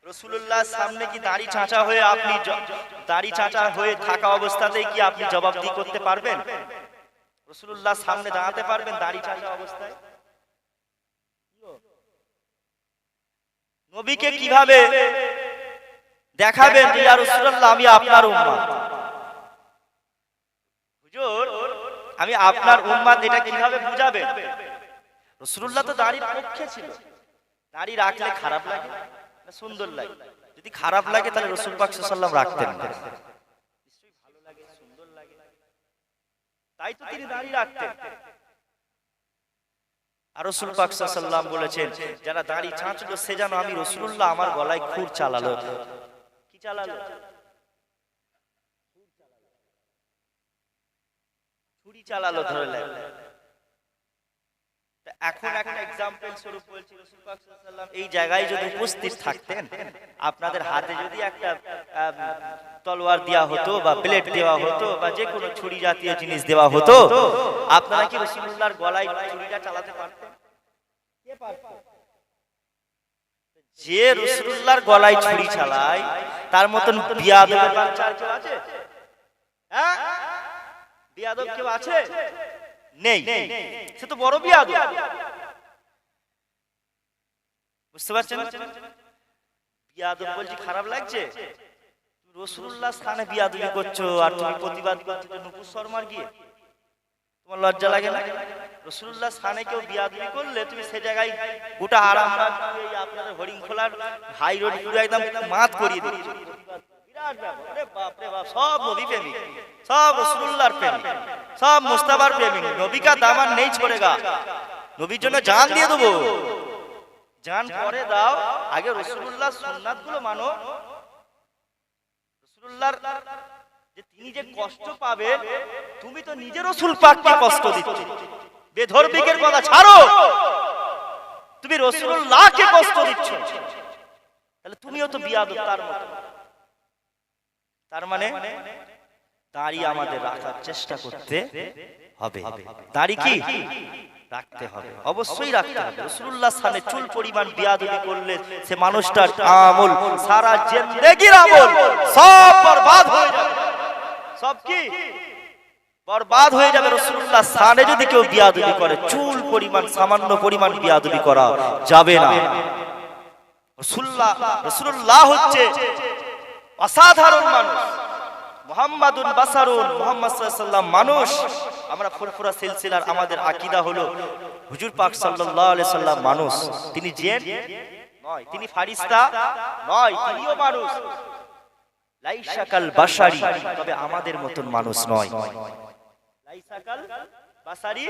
রাসূলুল্লাহর সামনে কি দাড়ি চাঁচা হয়ে আপনি দাড়ি চাঁচা হয়ে থাকা অবস্থাতেই কি আপনি জবাবদিহি করতে পারবেন? রাসূলুল্লাহর সামনে দাঁড়াতে পারবেন দাড়ি চাঁচা অবস্থায়? নবীকে কিভাবে দেখাবেন যে ইয়া রাসূলুল্লাহ আমি আপনার উম্মত, হুজুর আমি আপনার উম্মত, এটা কিভাবে বুঝাবেন? রাসূলুল্লাহ তো দাড়ির পক্ষে ছিল। দাড়ি রাখলে খারাপ লাগে না সুন্দর লাগে? যদি খারাপ লাগে তাহলে রাসূল পাক সাল্লাল্লাহু আলাইহি ওয়াসাল্লাম রাখতেন না, নিশ্চয়ই ভালো লাগে, সুন্দর লাগে, তাই তো তিনি দাড়ি রাখতেন। আর রাসূল পাক সাল্লাল্লাহু আলাইহি ওয়াসাল্লাম বলেছেন যারা দাড়ি ছাঁচলো সে যেন আমি রাসূলুল্লাহ আমার গলায় খুর চালালো। কি চালালো? ছুরি চালালো, ধরলেন। এখন একটা एग्जांपल স্বরূপ বলছি, রাসূল পাক সাল্লাল্লাহু আলাইহি ওয়াসাল্লাম এই জায়গায় যদি উপস্থিত থাকতেন, আপনাদের হাতে যদি একটা তলোয়ার দেওয়া হতো বা প্লেট দেওয়া হতো বা যে কোনো ছুরি জাতীয় জিনিস দেওয়া হতো, আপনারা কি রাসূলুল্লাহর গলায় ছুরিটা চালাতে পারতেন? কে পারত? যে রাসূলুল্লাহর গলায় ছুরি চালায় তার মতন বিয়াদব বাচ্চা কেউ আছে? হ্যাঁ, বিয়াদব কেউ আছে? নেই, সে তো বড় বিয়াদব। বুঝতে পারছেন? বিয়াদব বলছি খারাপ লাগছে? রাসূলুল্লাহ স্থানে বিয়াদবি করছো আর তুমি প্রতিবাদ করছো নূপুর শর্মার গিয়ে, তোমার লজ্জা লাগে না? রাসূলুল্লাহ স্থানে কেউ বিয়াদবি করলে তুমি সে জায়গায় গোটা আরামবাগ এই আপনাদের হরিণখোলার হাই রোড পুরো একদম মাত করিয়ে দিচ্ছ। বিরাট ব্যাপার, আরে বাপ রে বাপ, সব নবী প্রেমিক, সব রাসূলুল্লাহর প্রেমিক, সব মুস্তাফার প্রেমিক। নবী কা দামান নেই छोड़ेगा, নবীর জন্য জান দিয়ে দেবো। জান পরে দাও, আগে রাসূলুল্লাহর সুন্নাত গুলো মানো। রাসূলুল্লাহর যে তিনি যে কষ্ট পাবেন, তুমি তো নিজে রাসূল পাককে কষ্ট দিচ্ছ। বেধর্মীকের কথা ছাড়ো, তুমি রাসূলুল্লাহকে কষ্ট দিচ্ছ, তাহলে তুমিও তো বিয়াদব তার মতো। তার মানে দাড়ি আমাদের রাখার চেষ্টা করতে হবে। দাড়ি কি রাখতে হবে, অবশ্যই রাখতে হবে। রাসূলুল্লাহর সামনে চুল পরিমাণ বিয়াদবি করলে সে মানুষটার আমল, সারা জিন্দেগির আমল সব বরবাদ হয়ে যাবে। সব কি বরবাদ হয়ে যাবে। রাসূলুল্লাহর সামনে যদি কেউ বিয়াদবি করে, চুল পরিমাণ সামান্য পরিমাণ বিয়াদবি করা যাবে না। রাসূলুল্লাহ হচ্ছে অসাধারণ মানুষ, মুহাম্মাদুন বাসারুন, মুহাম্মদ সাল্লাল্লাহু আলাইহি ওয়াসাল্লাম মানুষ। আমরা ফুরফুরা সিলসিলার আমাদের আকীদা হলো হুজুর পাক সাল্লাল্লাহু আলাইহি ওয়াসাল্লাম মানুষ। তিনি জিন নয়, তিনি ফারিস্তা নয়, তিনিও মানুষ। লাইসাকাল বাশারি, তবে আমাদের মতন মানুষ নয়। লাইসাকাল বাশারি,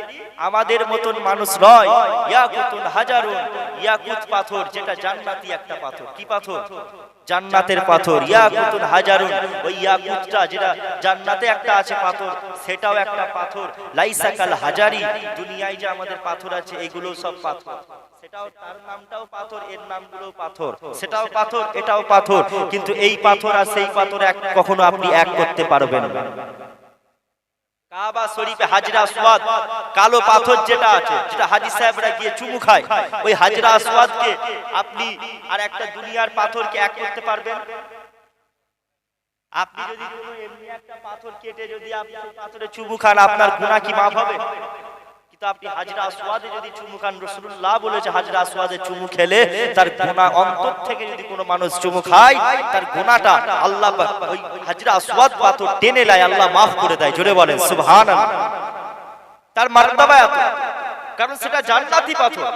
আমাদের মতন মানুষ নয়। ইয়াকুতুন হাজারুন, ইয়াকুত পাথর, যেটা জান্নাতি একটা পাথর। কি পাথর? জান্নাতের পাথর। ইয়াকুতুন হাজারুন, ওই ইয়াকুতটা যেটা জান্নাতে একটা আছে পাথর, সেটাও একটা পাথর। লাইসাকাল হাজারি, দুনিয়ায় যে আমাদের পাথর আছে এগুলো সব পাথর। সেটাও তার নামটাও পাথর, এর নামগুলো পাথর। সেটাও পাথর, এটাও পাথর, কিন্তু এই পাথর আর সেই পাথর কখনো আপনি এক করতে পারবেন না। কাবা শরীফে হাজরা আসওয়াদ, কালো পাথর যেটা আছে, যেটা হাজী সাহেবরা গিয়ে চুমু খায়, ওই হাজরা আসওয়াদকে আপনি আর একটা দুনিয়ার পাথরকে এক করতে পারবেন? আপনি যদি কোনো এমনি একটা পাথর কেটে যদি আপনি পাথরে চুমু খান, আপনার গুনাহ কি মাফ হবে? কিন্তু আপনি হাজরা আসওয়াদে যদি চুমু খান, রাসূলুল্লাহ বলেছে হাজরা আসওয়াদে চুমু খেলে তার গুনাহ, অন্তর থেকে যদি কোনো মানুষ চুমু খায় তার গুনাহটা আল্লাহ ওই হাজরা আসওয়াদ পাথর টেনে নেয়, আল্লাহ মাফ করে দেয়। জোরে বলেন সুবহানাল্লাহ। তার মার্তাবা এত, কারণ সেটা জান্নাতি পাথর।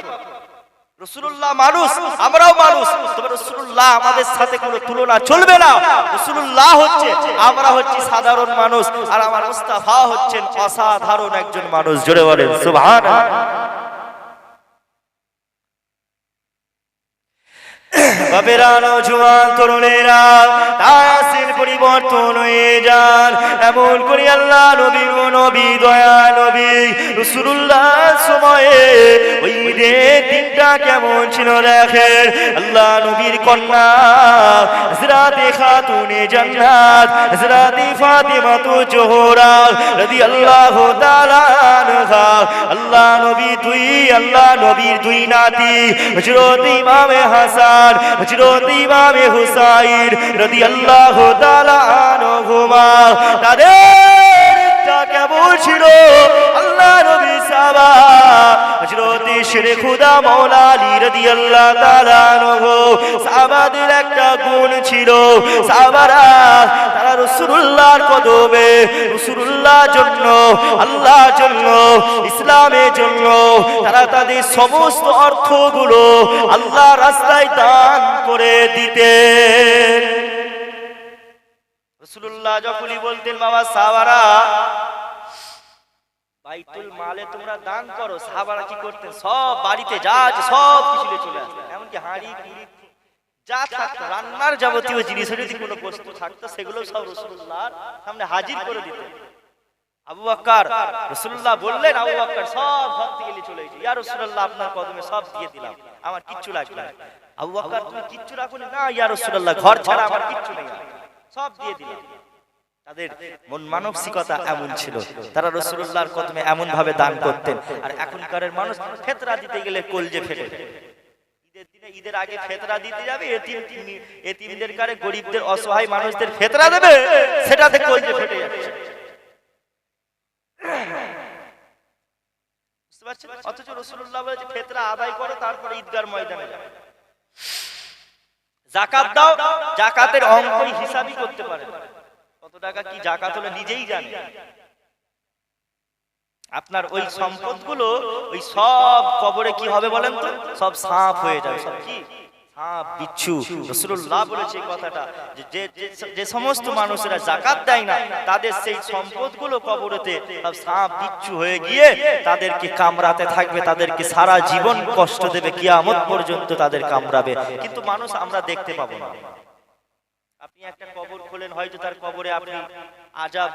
রাসূলুল্লাহ মানুষ, আমরাও মানুষ, তবে রাসূলুল্লাহ আমাদের সাথে কোনো তুলনা চলবে না। রাসূলুল্লাহ হচ্ছে, আমরা হচ্ছি সাধারণ মানুষ, আর আমার মুস্তাফা হচ্ছেন অসাধারণ একজন মানুষ। জোরে বলেন সুবহানাল্লাহ। বাবেরা, নওজোয়ান তরুণেরা, তাসির পরিবর্তন হয়ে যান। এমন করে আল্লাহ নবী ও নবী দয়া নবী রাসূলুল্লাহ সময়ে ওই ঈদের দিনটা কেমন ছিল দেখেন। আল্লাহ নবীর কন্যা হযরতে খাতুনে জান্নাত হযরতে ফাতেমা জোহরা রাদিয়াল্লাহু তাআলা আনহা, আল্লাহ নবীর দুই নাতি হযরত ইমামে হাসান, হযরত ইমামে হুসাইন রাদিয়াল্লাহু তাআলা আনহুমা, তাদের কেমন ছিল আল্লাহ নবী সাহাবা হযরত শেরে খুদা মাওলা আলী রাদিয়াল্লাহু তাআলা আনহু। সাহাবাদের একটা গুণ ছিল, সাহাবারা তারা রাসূলুল্লাহর কদমে, রাসূলুল্লাহর জন্য, আল্লাহর জন্য, ইসলামের জন্য তারা তাদের সমস্ত অর্থগুলো আল্লাহর রাস্তায় দান করে দিতেন। রাসূলুল্লাহ যখনই বলতেন বাবা সাহাবারা বাইতুল মালে তোমরা দান করো, সাহাবারা কি করতেন? সব বাড়িতে যা আছে সব কিছু নিয়ে চলে আসতেন। এমনকি হাঁড়ি পিঁড়ি যা থাকতো, রান্নার যাবতীয় জিনিস যদি কোনো বস্তু থাকতো সেগুলো সব রাসূলুল্লাহর সামনে হাজির করে দিতেন। আবু বকর, রাসূলুল্লাহ বললেন আবু বকর সব ঘর থেকে নিয়ে চলে এসেছে। ইয়া রাসূলুল্লাহ আপনার কদমে সব দিয়ে দিলাম, আমার কিচ্ছু লাগবে না। আবু বকর তুমি কিচ্ছু রাখোনি? না ইয়া রাসূলুল্লাহ ঘর ছাড়া আমার কিচ্ছু নেই, সব দিয়ে দিলাম। তাদের মন মানসিকতা এমন ছিল, তারা রাসূলুল্লাহর কদমে এমন ভাবে দান করতেন। আর এখনকার মানুষ ফিতরা দিতে গেলে কলজে ফেটে। ঈদের দিনে, ঈদের আগে ফিতরা দিতে যাবে, এতিমদের কারে, গরিবদের, অসহায় মানুষদের ফিতরা দেবে, সেটাতে কলজে ফেটে যাচ্ছে। বুঝতে পারছেন? অথচ রাসূলুল্লাহ বলেছে ফিতরা আদায় করো, তারপরে ঈদগার ময়দানে যাবে। যাকাত দাও, যাকাতের অঙ্কই হিসাবই করতে পারে কত টাকা কি জাকাত হলো নিজেই জানে। আপনার ওই সম্পদগুলো ওই সব কবরে কি হবে বলেন তো? সব সাপ হয়ে যাবে। সব কি? সাপ, বিচ্ছু। রাসূলুল্লাহ বলেছে এই কথাটা যে যে সমস্ত মানুষেরা যাকাত দেয় না তাদের সেই সম্পদগুলো কবরেতে সব সাপ বিচ্ছু হয়ে গিয়ে তাদেরকে কামড়াতে থাকবে, তাদেরকে সারা জীবন কষ্ট দেবে, কিয়ামত পর্যন্ত তাদের কামড়াবে। কিন্তু মানুষ আমরা দেখতে পাবো না। আপনি একটা কবর খোলেন, হয়তো তার কবরে আপনি আযাব,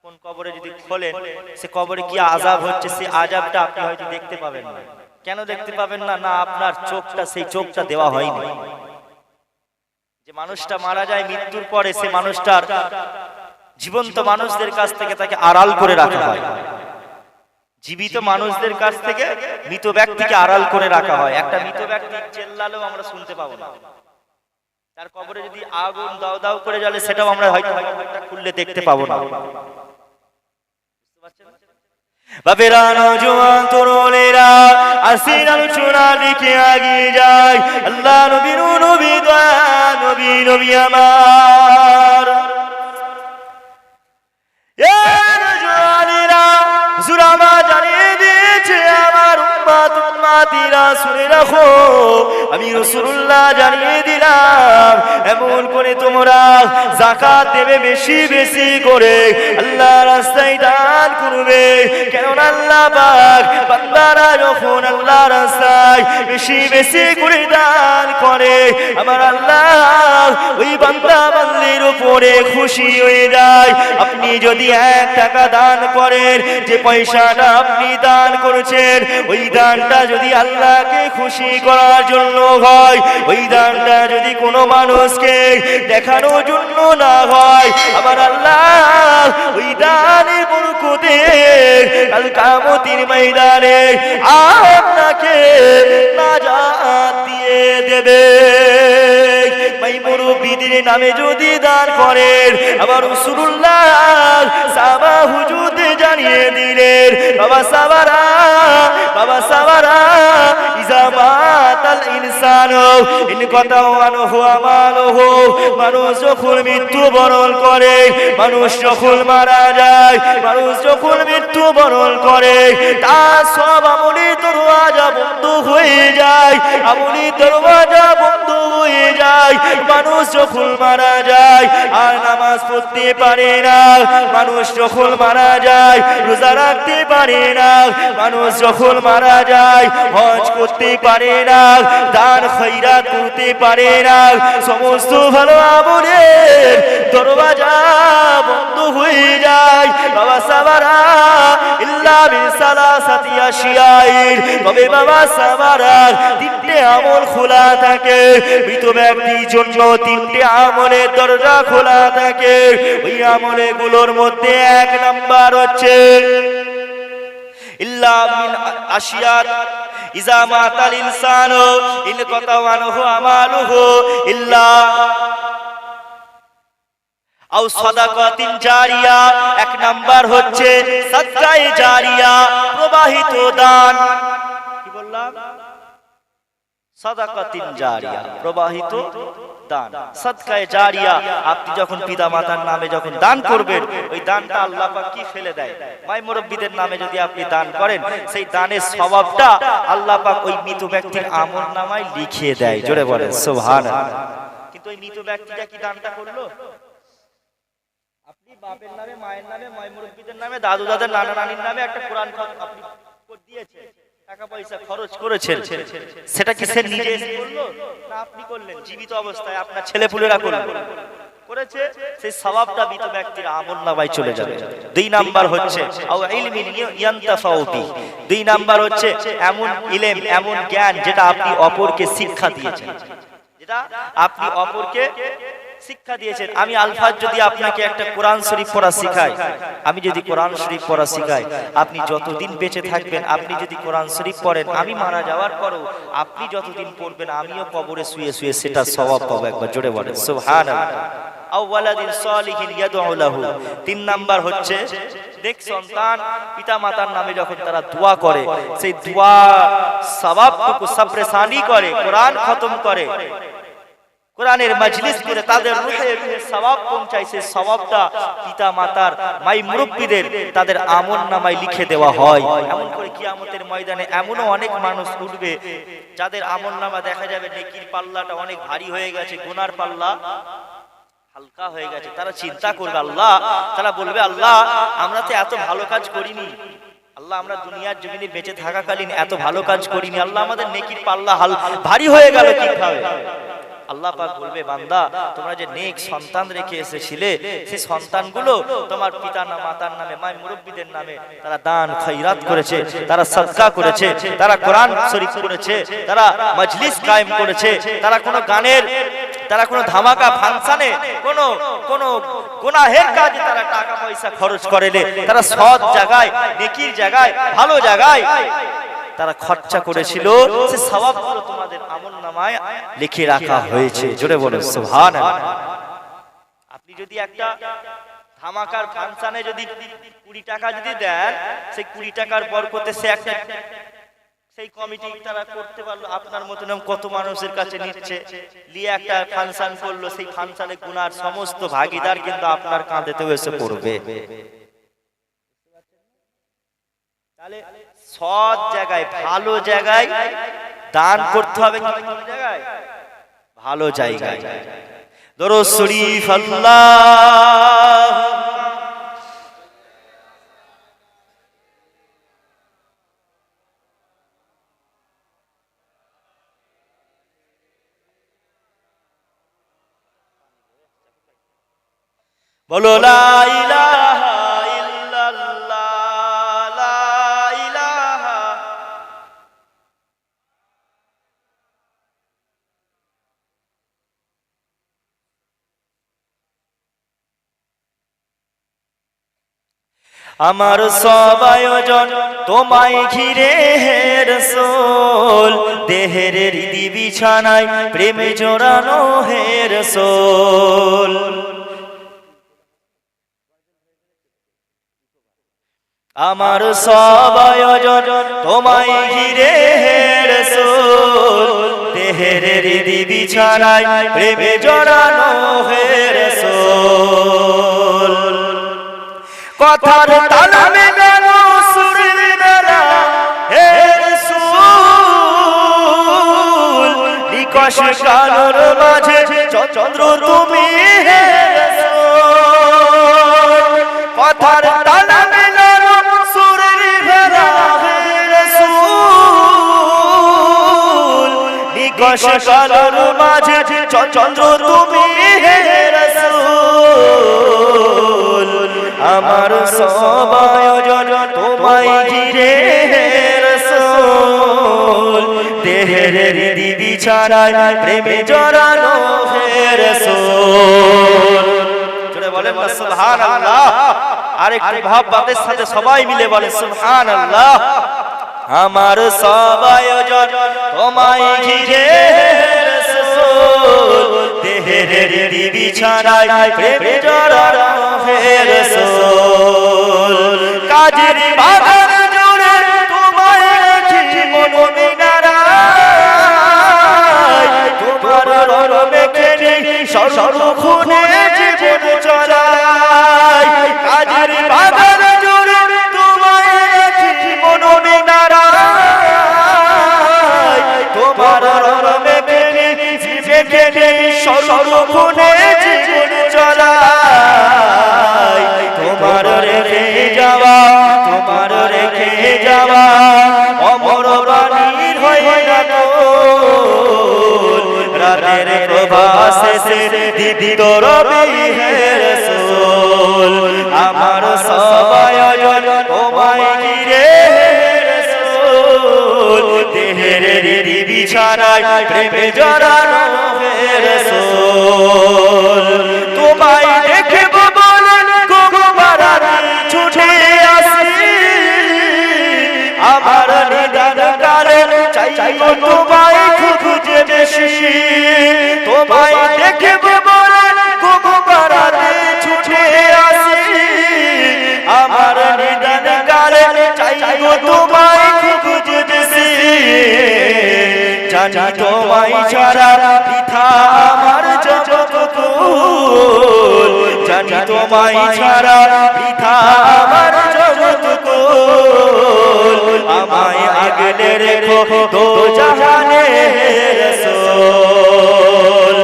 কোন কবরে যদি খোলেন সে কবরে কি আযাব হচ্ছে সেই আযাবটা আপনি হয়তো দেখতে পাবেন না। কেন দেখতে পাবেন না? না আপনার চোখটা, সেই চোখটা দেওয়া হয়নি। যে মানুষটা মারা যায় মৃত্যুর পরে সে মানুষটার জীবন্ত মানুষদের কাছ থেকে তাকে আড়াল করে রাখা হয়, জীবিত মানুষদের কাছ থেকে মৃত ব্যক্তিকে আড়াল করে রাখা হয়। একটা মৃত ব্যক্তি চেল্লালেও আমরা শুনতে পাবো না, তার কবরে যদি আগুন দাও দাও করে জ্বলে সেটাও আমরা হয়তো একটা খুললে দেখতে পাবো না। বাবেরা নওজোয়ান তরুণেরা আসিন আলোচনা লিখে এগিয়ে যায়। আল্লাহ নবী নবী দয়া নবী নবী আমার এ নওজোয়ানেরা হুজুর আমার জানিয়ে দিয়েছে আমার উম্মত উম্মতিরা শুনে রাখো, আমি রাসূলুল্লাহ জানিয়ে দিলাম এমন করে তোমরা যাকাত দেবে বেশি বেশি করে, আল্লাহর রাস্তায় দান করবে। কেননা আল্লাহ পাক বান্দারা যখন আল্লাহর রাস্তায় বেশি বেশি করে দান করে আমার আল্লাহ ওই বান্দা বান্দির উপরে খুশি হয়ে যায়। আপনি যদি 1 টাকা দান করেন, যে পয়সাটা আপনি দান করেছেন ওই দানটা যদি আল্লাহকে খুশি করার জন্য হয়, ওই দানটা যদি কোনো মানুষকে দেখানোর জন্য না হয়, আমার আল্লাহ ওই দানের বরকতে কাল কিয়ামতের ময়দানে আপনাকে নাজাত দিয়ে দেবে। ভাই মুরব্বিদের নামে যদি দান করেন, আমার রাসূলুল্লাহ সাহাবা হুজুর জানিয়ে দিলেন বাবা সাবারা, বাবা সাবারা ইজা মাতাল ইনসানু ইন কাতাও আনহু আমালুহু, মানুষ যখন মৃত্যুবরণ করে, মানুষ যখন মারা যায়, মানুষ যখন মৃত্যুবরণ করে তার সব আমলি দরওয়াজা বন্ধ হয়ে যায়, আমলি দরওয়াজা বন্ধ হয়ে যায়। মানুষ যখন মারা যায় আর নামাজ পড়তে পারে না, মানুষ যখন মারা যায় রোজা রাখতে পারে না, মানুষ যখন মারা যায় হজ করতে পারে না, দান খয়রাত করতে পারে না, সমস্ত ভালো আমলের দরওয়াজা বন্ধ হয়ে যায়। বাবা সাবারা ইল্লা বিসালাসাতি আশিয়াইন, তবে বাবা সাবারা 3টে আমল খোলা থাকে, মৃত ব্যক্তির জন্য 3টে আমলের দরজা খোলা থাকে। ওই আমলগুলোর মধ্যে 1 নাম্বার হচ্ছে ইল্লা মিন আশিয়াত ইজা মাতাল ইনসানু ইন কাতাও আনহু আমালুহু ইল্লা আও সাদাকাতিন জারিয়া। 1 নাম্বার হচ্ছে সাদকায়ে জারিয়া, প্রবাহিত দান। কি বললাম? সাদাকাতিন জারিয়া, প্রবাহিত দান, সাদকায়ে জারিয়া। আপনি যখন পিতা মাতার নামে যখন দান করবেন ওই দানটা আল্লাহ পাক কি ফেলে দেয়, ভাই মুরব্বিদের নামে যদি আপনি দান করেন সেই দানের সওয়াবটা আল্লাহ পাক ওই মৃত ব্যক্তির আমলনামায় লিখে দেয়। জোরে বলেন সুবহানাল্লাহ। কিন্তু ওই মৃত ব্যক্তিটা কি দানটা করলো? আপনি বাপের নামে, মায়ের নামে, মাই মুরব্বিদের নামে, দাদু দাদার, নানা নানির নামে একটা কোরআন আপনি দিয়েছেন, টাকা পয়সা খরচ করেছেন, সেটা কি সে নিজে করলো না আপনি করলেন? জীবিত অবস্থায় আপনার ছেলেপুলেরা করেছে, সেই সওয়াবটা মৃত ব্যক্তির আমলনামায় চলে যাবে। 2 নাম্বার হচ্ছে আও ইলমিন ইয়ানতাফাউ বি। 2 নাম্বার হচ্ছে এমন ইলম, এমন জ্ঞান যেটা আপনি অপরকে শিক্ষা দিয়েছেন, যেটা আপনি অপরকে শিক্ষা দিয়েছেন। আমি আলফাজ যদি আপনাকে একটা কোরআন শরীফ পড়া শিখাই, আমি যদি কোরআন শরীফ পড়া শিখাই, আপনি যতদিন বেঁচে থাকবেন আপনি যদি কোরআন শরীফ পড়েন, আমি মারা যাওয়ার পরও আপনি যতদিন পড়বেন আমিও কবরে শুয়ে শুয়ে সেটা সওয়াব পাবো। একবার জোরে বলেন সুবহানাল্লাহ। আও ওয়ালাদিন সালিহিন ইয়াদউ লাহু। 3 নাম্বার হচ্ছে নেক সন্তান, পিতা মাতার নামে যখন তারা দোয়া করে, সেই দোয়া সওয়াবটুকু সবরে সানি করে, কোরআন খতম করে, কোরআনের মজলিস করে তাদের রূহে রূহে সওয়াব পৌঁছাইছে, সওয়াবটা পিতা মাতার মাই মুরব্বিদের তাদের আমলনামায় লিখে দেওয়া হয়। এমন করে কিয়ামতের ময়দানে এমনও অনেক মানুষ উঠবে যাদের আমলনামা দেখা যাবে নেকির পাল্লাটা অনেক ভারী হয়ে গেছে, গুনার পাল্লা হালকা হয়ে গেছে। তারা চিন্তা করবে আল্লাহ, তারা বলবে আল্লাহ আমরা তো এত ভালো কাজ করিনি, আল্লাহ আমরা দুনিয়ার জমিনে বেঁচে থাকাকালীন এত ভালো কাজ করিনি, আল্লাহ আমাদের নেকির পাল্লা ভারী হয়ে গেল কিভাবে? আল্লাহ পাক বলবে বান্দা তোমরা যে নেক সন্তান রেখে এসেছিলে সেই সন্তানগুলো তোমার পিতা না মাতার নামে মাই মুরব্বিদের নামে তারা দান খয়রাত করেছে, তারা সাদকা করেছে, তারা কোরআন শরীফ পড়েছে, তারা মজলিস কায়েম করেছে, তারা কোনো গানের, তারা কোনো ধামাকা ফাংশনে কোনো গুনাহের কাজে তারা টাকা পয়সা খরচ করেনি, তারা সৎ জায়গায় নেকির জায়গায় ভালো জায়গায় তারা খরচা করেছিল, সে সওয়াবগুলো তোমাদের আমলনামায় লিখে রাখা হয়েছে। জোরে বলুন সুবহানাল্লাহ। আপনি যদি একটা ধামাকার ফাংশনে যদি 20 টাকা যদি দেন, সেই 20 টাকার বরকতে সে একটা সেই কমিটি তারা করতে পারলো, আপনার মতন কত মানুষের কাছে নিচ্ছে, নিয়ে একটা ফাংশন করলো, সেই ফাংশনে গুনার সমস্ত ভাগীদার কিন্তু আপনার কাঁধেতেও এসে পড়বে। তাহলে সৎ জায়গায় ভালো জায়গায় দান করতে হবে, কোন জায়গায়? ভালো জায়গায়। দরুদ শরীফ আল্লাহ বলো লা ইলাহা ইল্লাল্লাহ, লা ইলাহা। আমার সব আয়োজন তোমায় ঘিরে হে রাসূল, দেহের হৃদি বিছানায় প্রেমে জড়ানো হে রাসূল। আমার সব আয়োজন তোমায় ঘিরে হে রাসূল, দেহের হৃদি বিছানায় প্রেমে জড়ানো হে রাসূল। কথার তালে গানো সুরের দ্বারা হে রাসূল, নিকষ কালোর মাঝে চন্দ্র তুমি হে রাসূল। কথার তালে গানো সুরের দ্বারা হে রাসূল, নিকষ কালোর মাঝে চন্দ্র তুমি হে রাসূল। আমার সব আয়োজন তোমায় ঘিরে হে রাসূল, দেহের হৃদি বিছানায় প্রেমে জড়ানো হে রাসূল। জোরে বলেন না সুবহানাল্লাহ। আরেকটু ভাববাদের সাথে সবাই মিলে বলে সুবহানাল্লাহ। আমার সব আয়োজন তোমায় ঘিরে হে রাসূল, দেহের হৃদি বিছানায় প্রেমে জড়ানো হে রাসূল। কাজের বাগান জুড়ে তোমায় রাখি মমিনারায়, তোমার রবে খেলি সর্বক্ষণে জীবন চলায়। কাজের বাগান জুড়ে তোমায় রাখি মমিনারায়, তোমার রবে খেলি সর্বক্ষণে জীবন চলায়। তোমার রেখে যাওয়া, তোমার রেখে যাওয়া অমর বাণীর হয় না কোল, রাতের প্রভাসে দিদিত রবি হে রাসূল। আমার সব আয়োজন তোমায় ঘিরে হে রাসূল, দেহের হৃদি বিছানায় প্রেমে জড়ানো হে রাসূল। তোমায় দেখব বলে ছুটে আসি, আমার নিদান কালে চাইব তোমায় খুঁজে বেশি। তোমায় দেখব বলে ছুটে আসি, আমার নিদান কালে চাইব তোমায় খুঁজে বেশি। জানি তোমায় ছাড়া বৃথা আমার জানি তোমায় ছাড়া বৃথা আমার জগৎ কুল আমায় আগলে রেখো দো জাহানে রাসূল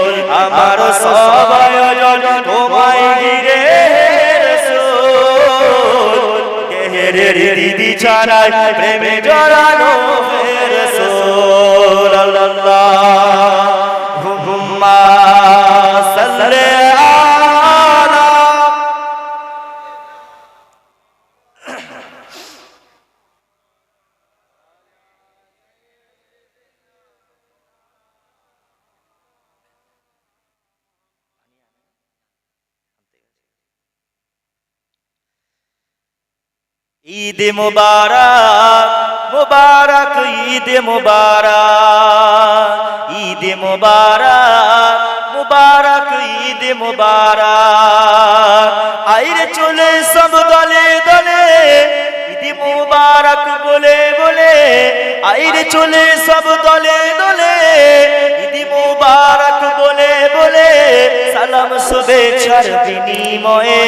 আমার সব আয়োজন তোমায় ঘিরে রাসূল দেহের রীতি ছাড়া প্রেমে জড়ানো রাসূল আল্লাহুম্মা সাল্লি আলা ঈদ মুবারক মুবারক ঈদ মুবারক ঈদ মুবারক মুবারক ঈদ মুবারক আইরে চলে সব দলে দলে ঈদ মুবারক বলে বলে আইরে চলে সব দলে দলে ঈদ মুবারক বলে বলে সালাম শুভেচ্ছার বিনিময়ে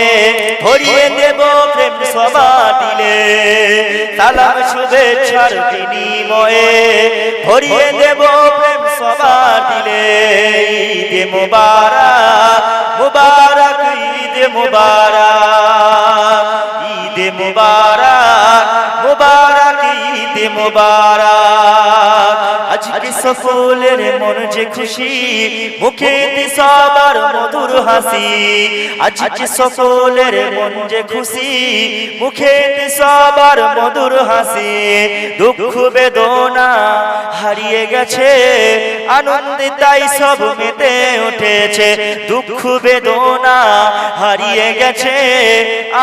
ভরিয়ে দেব প্রেম সভা দিলে সালাম শুভেচ্ছার বিনিময়ে ভরিয়ে দেব প্রেম সভা দিলে ঈদ মুবারক মুবারক ঈদ মুবারক ঈদ মুবারক মুবারক ঈদ মুবারক আজকে সকলের মন যে খুশি মুখেতে সবার মধুর হাসি আজকে সকলের মন যে খুশি মুখেতে সবার মধুর হাসি দুঃখ বেদনা হারিয়ে গেছে আনন্দে তাই সব মেতে উঠেছে দুঃখ বেদনা হারিয়ে গেছে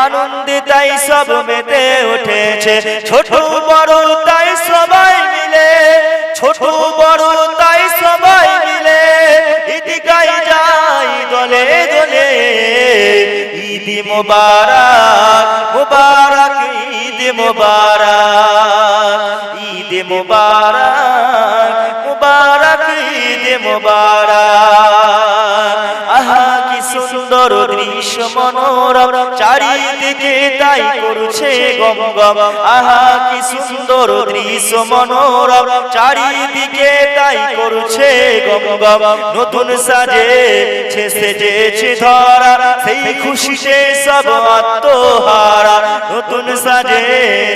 আনন্দে তাই সব মেতে উঠেছে ছোট বড় তাই সবাই মিলে ছোট বড় তাই সবাই মিলে ঈদ গাই যাই দলে দলে ঈদ মুবারক মুবারক ঈদ মুবারক ঈদ মুবারক মুবারক ঈদ মুবারক আহা কি সুন্দর দৃশ্য মনোরম চারিদিকে তাই করছে গম গম আহা কি সুন্দর দৃশ্য মনোরম চারিদিকে তাই করছে গম গম নতুন সাজে সেজেছে ধরা সেই খুশিতে সব আত্মহারা নতুন সাজে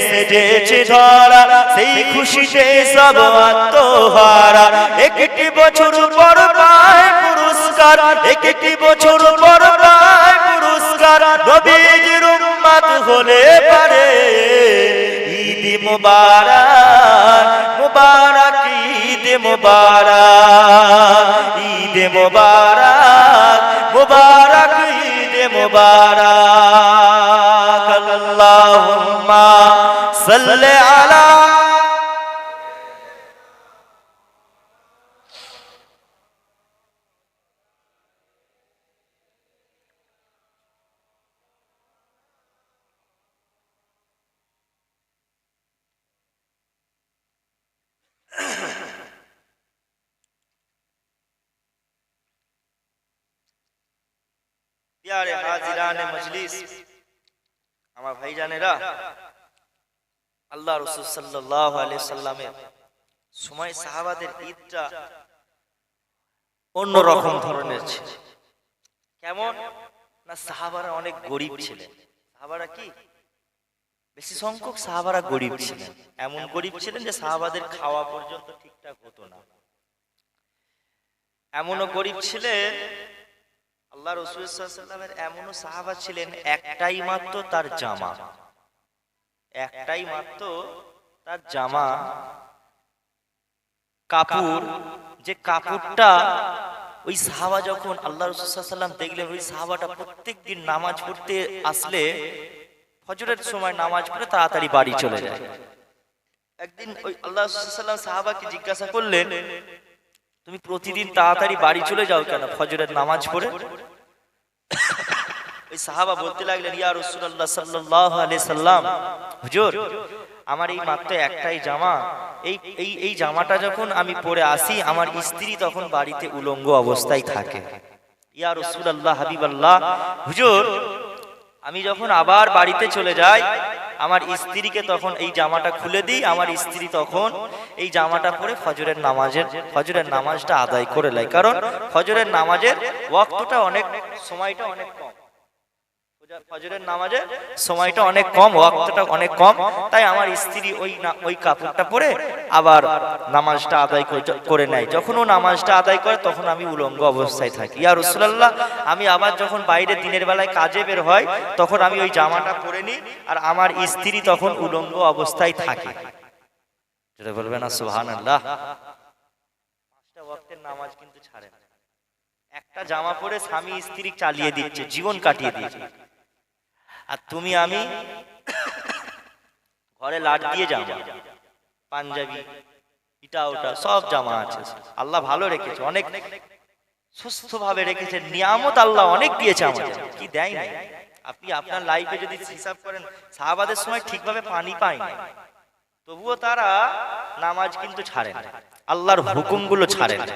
সেজেছে ধরা সেই খুশিতে সব আত্মহারা একটি বছর পর পায় পুরস্কার একটি বছর পর পায় পুরস্কার নবীজির উম্মত হলে পারে ঈদ মুবারক মুবারক ঈদ মুবারক ঈদ মুবারক মুবারক ঈদ মুবারক আল্লাহুম্মা সাল্লি আলা प्यारे हाजिराने मजलिस আমার ভাইজানেরা আল্লাহ রাসূল সাল্লাল্লাহু আলাইহি সাল্লামের সময় সাহাবাদের ঈদটা অন্য রকম ধরনের ছিল কেমন না সাহাবারা অনেক গরীব ছিলেন সাহাবারা কি বেশি সংখ্যক সাহাবারা গরীব ছিলেন এমন গরীব ছিলেন যে সাহাবাদের খাওয়া পর্যন্ত ঠিকঠাক হতো না এমনও গরীব ছিলেন আল্লাহ রাসূল সাল্লাল্লাহু আলাইহি ওয়াসাল্লামের এমনও সাহাবা ছিলেন একটাই মাত্র তার জামা কাপড় যে কাপড়টা ওই সাহাবা যখন আল্লাহ রাসূল সাল্লাল্লাহু আলাইহি ওয়াসাল্লাম দেখলেন ওই সাহাবাটা প্রত্যেকদিন নামাজ পড়তে আসলে ফজরের সময় নামাজ পড়ে তাড়াতাড়ি বাড়ি চলে যায় একদিন ওই আল্লাহ রাসূল সাল্লাল্লাহু আলাইহি ওয়াসাল্লাম সাহাবাকে জিজ্ঞাসা করলেন তুমি প্রতিদিন তাড়াতাড়ি বাড়ি চলে যাও কেন ফজরের নামাজ পড়ে ওই সাহাবা বলতে লাগলেন ইয়া রাসূলুল্লাহ সাল্লাল্লাহু আলাইহি সাল্লাম হুজুর আমার এই মাত্র একটাই জামা এই জামাটা যখন আমি পরে আসি আমার স্ত্রী তখন বাড়িতে উলঙ্গ অবস্থায় থাকে ইয়া রাসূলুল্লাহ হাবিবাল্লাহ, হুজুর আমি যখন আবার বাড়িতে চলে যাই, আমার স্ত্রীকে তখন এই জামাটা খুলে দিই, আমার স্ত্রী তখন এই জামাটা পরে ফজরের নামাজটা আদায় করে নেয়। কারণ ফজরের নামাজের ওয়াক্তটা অনেক, সময়টা অনেক কম, ফজরের নামাজের সময়টা অনেক কম, ওয়াক্তটা অনেক কম, তাই আমার স্ত্রী ওই কাপড়টা পরে আবার নামাজটা আদায় করে নেয়। যখন ও নামাজটা আদায় করে তখন আমি উলঙ্গ অবস্থায় থাকি। ইয়া রাসূলুল্লাহ, আমি আবার যখন বাইরে দিনের বেলায় কাজে বের হয় তখন আমি ওই জামাটা পরে নিই, আর আমার স্ত্রী তখন উলঙ্গ অবস্থায় থাকে। যেটা বলবেন না সুবহানাল্লাহ। পাঁচটা ওয়াক্তের নামাজ কিন্তু ছাড়ে না, একটা জামা পরে স্বামী স্ত্রী চালিয়ে দিচ্ছে, জীবন কাটিয়ে দিচ্ছে। আর তুমি আমি ঘরে লাট দিয়ে জামা, পাঞ্জাবি, ইটা ওটা সব জামা আছে। আল্লাহ ভালো রেখেছে, অনেক সুস্থ ভাবে রেখেছে, নিয়ামত আল্লাহ অনেক দিয়েছে আমাদের, কি দেয় নাই। আপনি আপনার লাইফে যদি হিসাব করেন, সাহাবাদের সময় ঠিকভাবে পানি পায় না, তবুও তারা নামাজ কিন্তু ছাড়ে না, আল্লাহর হুকুমগুলো ছাড়ে না।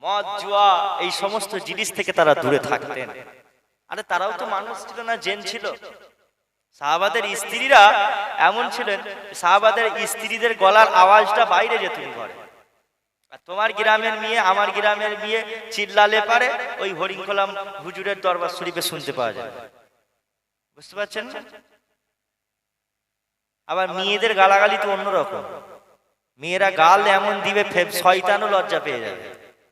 মদ জুয়া এই সমস্ত জিনিস থেকে তারা দূরে থাকতেন। আরে তারাও তো মানুষ ছিল না, জিন ছিল। সাহাবাদের স্ত্রীরা এমন ছিলেন, সাহাবাদের স্ত্রীদের গলার আওয়াজটা বাইরে যেত ঘরে। আর তোমার গ্রামের মেয়ে আমার গ্রামের মেয়ে চিল্লালে পারে ওই হরিংখোলা হুজুরের দরবার শরীফে শুনতে পাওয়া যায়। বুঝতে পারছেন না? আবার মেয়েদের গালাগালি তো অন্যরকম, মেয়েরা গাল এমন দিবে শয়তানও লজ্জা পেয়ে যাবে।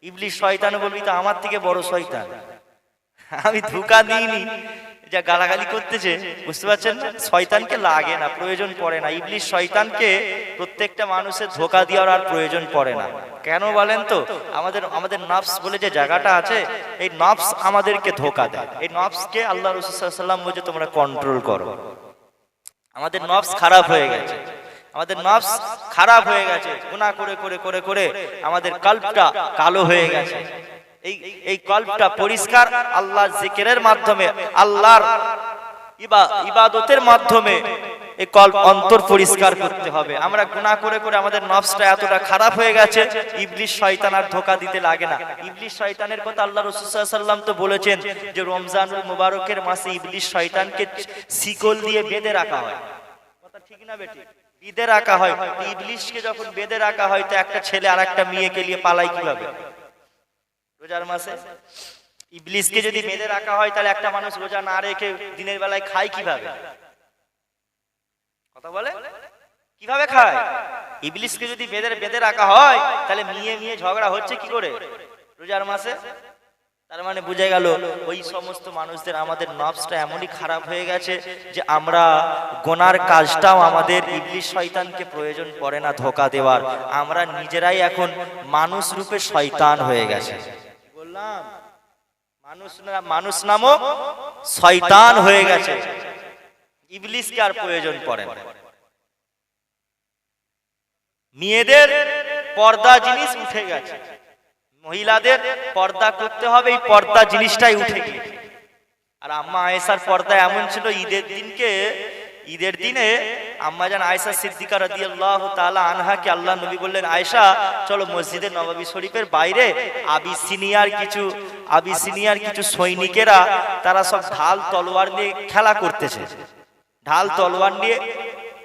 ইবলিশ শয়তানও বলবি তো আমার থেকে বড় শয়তান, আমি ধোঁকা দিইনি, যা গালাগালি করতেছে। বুঝতে পারছেন না? শয়তানকে লাগে না, প্রয়োজন পড়ে না। ইবলিশ শয়তানকে প্রত্যেকটা মানুষের ধোঁকা দেওয়ার আর প্রয়োজন পড়ে না। কেন বলেন তো? আমাদের নফস বলে যে জায়গাটা আছে, এই নফস আমাদেরকে ধোঁকা দেয়। এই নফসকে আল্লাহ রাসূল সাল্লাল্লাহু আলাইহি ওয়াসাল্লাম বলে তোমরা কন্ট্রোল করো। আমাদের নফস খারাপ হয়ে গেছে, আমাদের নফস খারাপ হয়ে গেছে, গুনাহ করে করে করে করে আমাদের কলবটা কালো হয়ে গেছে। এই কলবটা পরিষ্কার আল্লাহর জিকিরের মাধ্যমে, আল্লাহর ইবাদতের মাধ্যমে এই কলব অন্তর পরিষ্কার করতে হবে। আমরা গুনাহ করে করে আমাদের নফসটা এতটা খারাপ হয়ে গেছে, ইবলিশ শয়তান আর ধোঁকা দিতে লাগে না। ইবলিশ শয়তানের কথা আল্লাহ রাসূল সাল্লাল্লাহু আলাইহি ওয়াসাল্লাম তো বলেছেন যে রমজানুল মুবারকের মাসে ইবলিশ শয়তানকে শিকল দিয়ে বেঁধে রাখা হয়। কথা ঠিক না বেটি? বেঁধে রাখা হয়। ইবলিশকে যখন বেঁধে রাখা হয় তো একটা ছেলে আর একটা মেয়েকে নিয়ে পালায় কিভাবে? রোজার মাসে ইবলিশকে যদি বেঁধে রাখা হয় তাহলে একটা মানুষ রোজা না রেখে দিনের বেলায় খায় কিভাবে? কথা বলে কিভাবে খায়? ইবলিশকে যদি বেঁধে রাখা হয় তাহলে মেয়ে ঝগড়া হচ্ছে কি করে রোজার মাসে? তার মানে বুঝে গেল ওই সমস্ত মানুষদের, আমাদের নফসটা এমনই খারাপ হয়ে গেছে যে আমরা গুনার কাজটাও আমাদের ইবলিশ শয়তানকে প্রয়োজন পড়ে না ধোঁকা দেওয়ার। আমরা নিজেরাই এখন মানুষ রূপে শয়তান হয়ে গেছে। বললাম মানুষ নামক শয়তান হয়ে গেছে, ইবলিশকে আর প্রয়োজন পড়ে না। মেয়েদের পর্দা জিনিস উঠে গেছে, মহিলাদের পর্দা করতে হবে, এই পর্দা জিনিসটাই উঠে গিয়েছে। আর আম্মা আয়েশার পর্দা এমন ছিল, ঈদের দিনে আম্মা জান আয়েশা সিদ্দিকা রাদিয়াল্লাহু তাআলা আনহাকে আল্লাহ নবী বললেন, আয়েশা চলো মসজিদে নববী শরীফের বাইরে আবিসিনিয়ার কিছু সৈনিকেরা তারা সব ঢাল তলোয়ার নিয়ে খেলা করতেছে, ঢাল তলোয়ার নিয়ে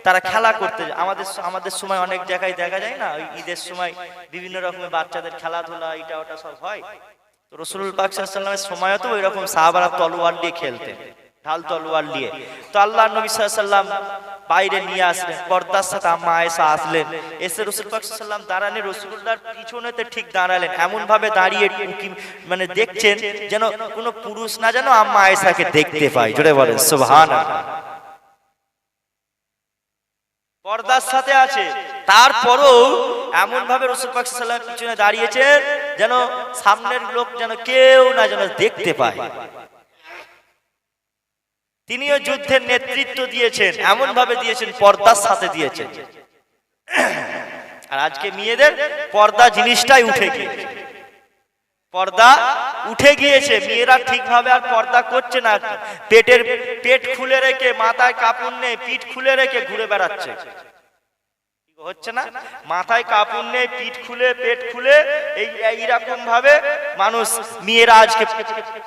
তারা খেলা করতে। আমাদের সময় অনেক জায়গায় দেখা যায় না, ওই ঈদের সময় বিভিন্ন রকমের বাচ্চাদের খেলাধুলা এটা ওটা সব হয়। তো রাসূল পাক সাল্লাল্লাহু আলাইহি ওয়াসাল্লামের সময়ও তো ওইরকম সাহাবারা তলোয়ার দিয়ে খেলতেন, ঢাল তলোয়ার নিয়ে। তো আল্লাহর নবী সাল্লাল্লাহু আলাইহি ওয়াসাল্লাম বাইরে নিয়ে আসলেন, পর্দার সাথে আম্মা আয়েশা আসলেন, এসে রাসূল পাক সাল্লাল্লাহু আলাইহি ওয়াসাল্লাম দাঁড়ানে, রাসূলুল্লাহর পিছনেতে ঠিক দাঁড়ালেন, এমন ভাবে দাঁড়িয়ে মানে দেখছেন যেন কোনো পুরুষ না যেন আম্মা আয়েশাকে দেখতে পায়। জোরে বলেন সুবহানাল্লাহ। পর্দার সাথে আছে, তারপরও এমন ভাবে রাসূল পাক সাল্লাল্লাহু আলাইহি ওয়াসাল্লাম পিছনে দাঁড়িয়েছেন যেন সামনের লোক যেন কেউ না যেন দেখতে পায়। তিনিও যুদ্ধের নেতৃত্ব দিয়েছেন, এমন ভাবে দিয়েছেন পর্দার সাথে দিয়েছেন। আর আজকে মেয়েদের পর্দা জিনিসটাই উঠে গিয়েছে, পর্দা উঠে গিয়েছে, মেয়েরা ঠিকভাবে আর পর্দা করছে না। পেট খুলে রেখে, মাথায় কাপড় নেই, পিঠ খুলে রেখে ঘুরে বেড়াচ্ছে। হচ্ছে না, মাথায় কাপড় নেই, পিঠ খুলে পেট খুলে এইরকম ভাবে মানুষ মেয়েরা আজকে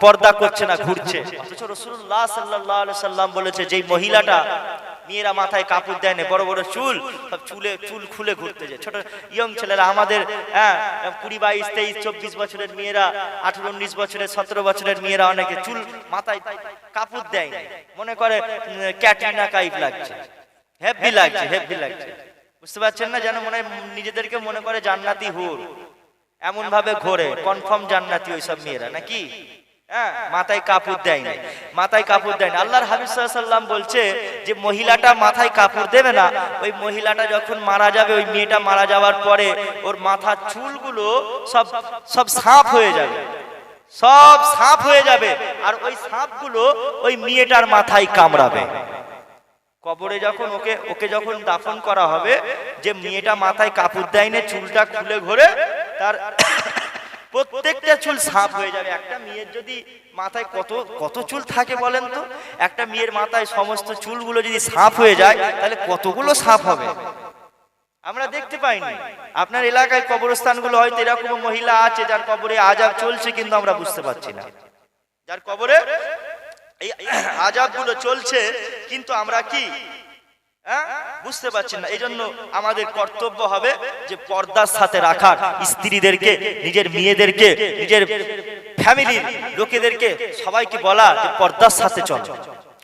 পর্দা করছে না, ঘুরছে। অথচ রাসূলুল্লাহ সাল্লাল্লাহু আলাইহি সাল্লাম বলেছে যেই মহিলাটা মেয়েরা মাথায় কাপড় দেয় না, বড় বড় চুল, সব চুল খুলে ঘুরতে যায়। ছোট ইয়ং ছেলেরা আমাদের 20, 22, 23, 24 বছরের মেয়েরা, 18, 19 বছরের, 17 বছরের মেয়েরা অনেকে চুল মাথায় কাপড় দেয় না, মনে করে ক্যাটরিনা কাইফ লাগছে, হেভি লাগছে, হেভি লাগছে। বুঝতে পারছেন না? যেন মনে নিজেদেরকে মনে করে জান্নাতি হুর, এমন ভাবে ঘোরে, কনফার্ম জান্নাতি ওইসব মেয়েরা নাকি। মাথায় কাপড় দেয় না, মাথায় কাপড় দেয় না। আল্লাহর হাবিব সাল্লাল্লাহু আলাইহি ওয়াসাল্লাম বলছে যে মহিলাটা মাথায় কাপড় দেবে না, ওই মহিলাটা যখন মারা যাবে, ওই মেয়েটা মারা যাওয়ার পরে ওর মাথার চুলগুলো সব সাপ হয়ে যাবে, সব সাপ হয়ে যাবে, আর ওই সাপগুলো ওই মেয়েটার মাথায় কামড়াবে। কবরে যখন ওকে যখন দাফন করা হবে, যে মেয়েটা মাথায় কাপড় দেয় না, চুলটা খুলে ঘোরে, তার প্রত্যেকটা চুল সাপ হয়ে যাবে। একটা মেয়ের যদি মাথায় কত চুল থাকে বলেন তো? একটা মেয়ের মাথায় সমস্ত চুলগুলো যদি সাপ হয়ে যায়, তাহলে কতগুলো সাপ হবে? আমরা দেখতে পাইনি। আপনার এলাকায় কবরস্থানগুলো হয়তো এরকম মহিলা আছে যার কবরে আযাব চলছে, কিন্তু আমরা বুঝতে পারছি না, যার কবরে এই আযাবগুলো চলছে, কিন্তু আমরা কি বুঝতে পারছি না। এই জন্য আমাদের কর্তব্য হবে যে পর্দার সাথে রাখার, স্ত্রীদেরকে, নিজের মেয়েদেরকে, নিজের ফ্যামিলির লোকেদেরকে সবাইকে বলা যে পর্দার সাথে চলো।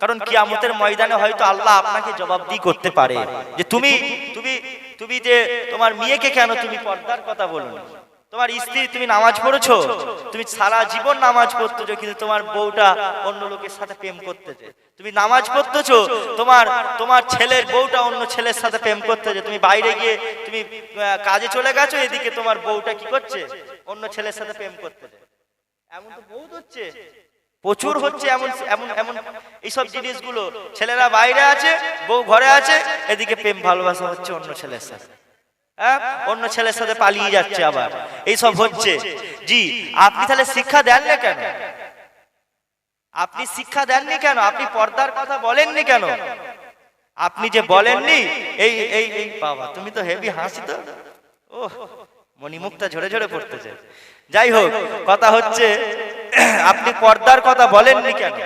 কারণ কিয়ামতের ময়দানে হয়তো আল্লাহ আপনাকে জবাবদিহি করতে পারে যে তুমি যে তোমার মেয়েকে কেন তুমি পর্দার কথা বলো না? তোমার স্ত্রী, তুমি নামাজ পড়েছো, তুমি সারা জীবন নামাজ পড়তেছো, কিন্তু তোমার বউটা অন্য লোকের সাথে প্রেম করতেছে। তুমি নামাজ পড়তেছো, তোমার ছেলের বউটা অন্য ছেলের সাথে প্রেম করতেছে। তুমি বাইরে গিয়ে তুমি কাজে চলে গেছো, এদিকে তোমার বউটা কি করছে? অন্য ছেলের সাথে প্রেম করতেছে। এমন তো বহুত হচ্ছে, প্রচুর হচ্ছে এমন এমন এমন এইসব জিনিসগুলো। ছেলেরা বাইরে আছে, বউ ঘরে আছে, এদিকে প্রেম ভালোবাসা হচ্ছে অন্য ছেলের সাথে, অন্য ছেলের সাথে পালিয়ে যাচ্ছে, আবার এইসব হচ্ছে। জি, আপনি তাহলে শিক্ষা দেননি কেন? আপনি শিক্ষা দেননি কেন? আপনি পর্দার কথা বলেননি কেন? আপনি যে বলেননি, এই এই এই বাবা, তুমি তো হেভি হাসি তো, ও মণিমুক্তা ঝরে ঝরে পড়তেছে। যাই হোক, কথা হচ্ছে আপনি পর্দার কথা বলেননি কেন?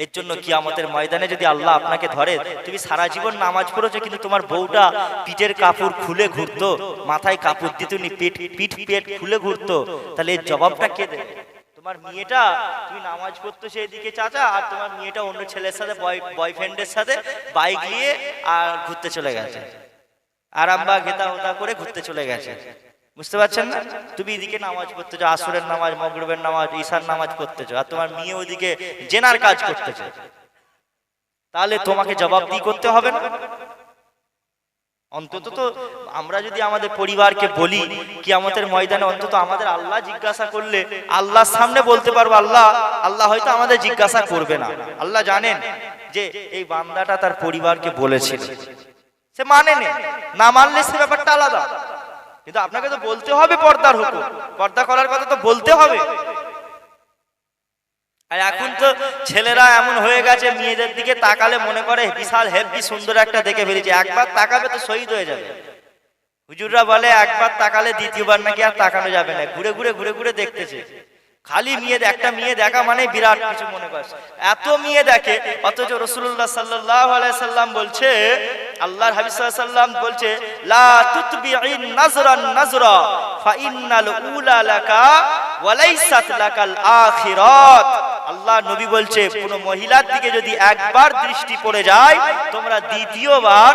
এর জন্য কিয়ামতের ময়দানে যদি আল্লাহ আপনাকে ধরে, তুমি সারা জীবন নামাজ পড়েছো, কিন্তু তোমার বউটা পিঠের কাপড় খুলে ঘুরতো, মাথায় কাপড় দিত নি, পেট খুলে ঘুরতো, তাহলে এর জবাবটা কে দেবে? তোমার মেয়েটা, তুমি নামাজ পড়তো সেইদিকে চাচা, আর তোমার মেয়েটা অন্য ছেলের সাথে, বয়ফ্রেন্ডের সাথে বাইক নিয়ে আর ঘুরতে চলে গেছে, আরামবাগ হেতা হোতা করে ঘুরতে চলে গেছে। বুঝতে পারছেন না? তুমি এদিকে নামাজ পড়তেছো, আসরের নামাজ, মাগরিবের নামাজ, ঈশার নামাজ পড়তেছো, আর তোমার মেয়ে ওইদিকে জেনার কাজ করতেছে, তাহলে তোমাকে জবাবদিহি করতে হবে না? অন্তত তো আমরা যদি আমাদের পরিবারকে বলি কিয়ামতের ময়দানে, অন্তত আমাদের আল্লাহ জিজ্ঞাসা করলে আল্লাহর সামনে বলতে পারবো, আল্লাহ হয়তো আমাদের জিজ্ঞাসা করবে না। আল্লাহ জানেন যে এই বান্দাটা তার পরিবারকে বলেছিল, সে মানে না মানলে সে ব্যাপারটা আলাদা, কিন্তু আপনাকে তো বলতে হবে পর্দার হুকুম, পর্দা করার কথা তো বলতে হবে। আর এখন তো ছেলেরা এমন হয়ে গেছে, মেয়েদের দিকে তাকালে মনে করে বিশাল হেভি সুন্দর একটা দেখে ফেলেছে, একবার তাকাবে তো শহীদ হয়ে যাবে। হুজুররা বলে একবার তাকালে দ্বিতীয়বার নাকি আর তাকানো যাবে না, ঘুরে ঘুরে দেখতেছে। খালি একটা মেয়ে দেখা মানে বিরাট কিছু মনে করে, এত মেয়ে দেখে। অথচ রাসূলুল্লাহ সাল্লাল্লাহু আলাইহি সাল্লাম বলছে, আল্লাহর হাবিব সাল্লাল্লাহু আলাইহি সাল্লাম বলছে, লা তুতবিইন নাজরান নাজরা ফা ইন্নাল উলা লাকা ওয়া লাইসাত লাকাল আখিরাত। আল্লাহ নবী বলছে, কোন মহিলার দিকে যদি একবার দৃষ্টি পড়ে যায়, তোমরা দ্বিতীয়বার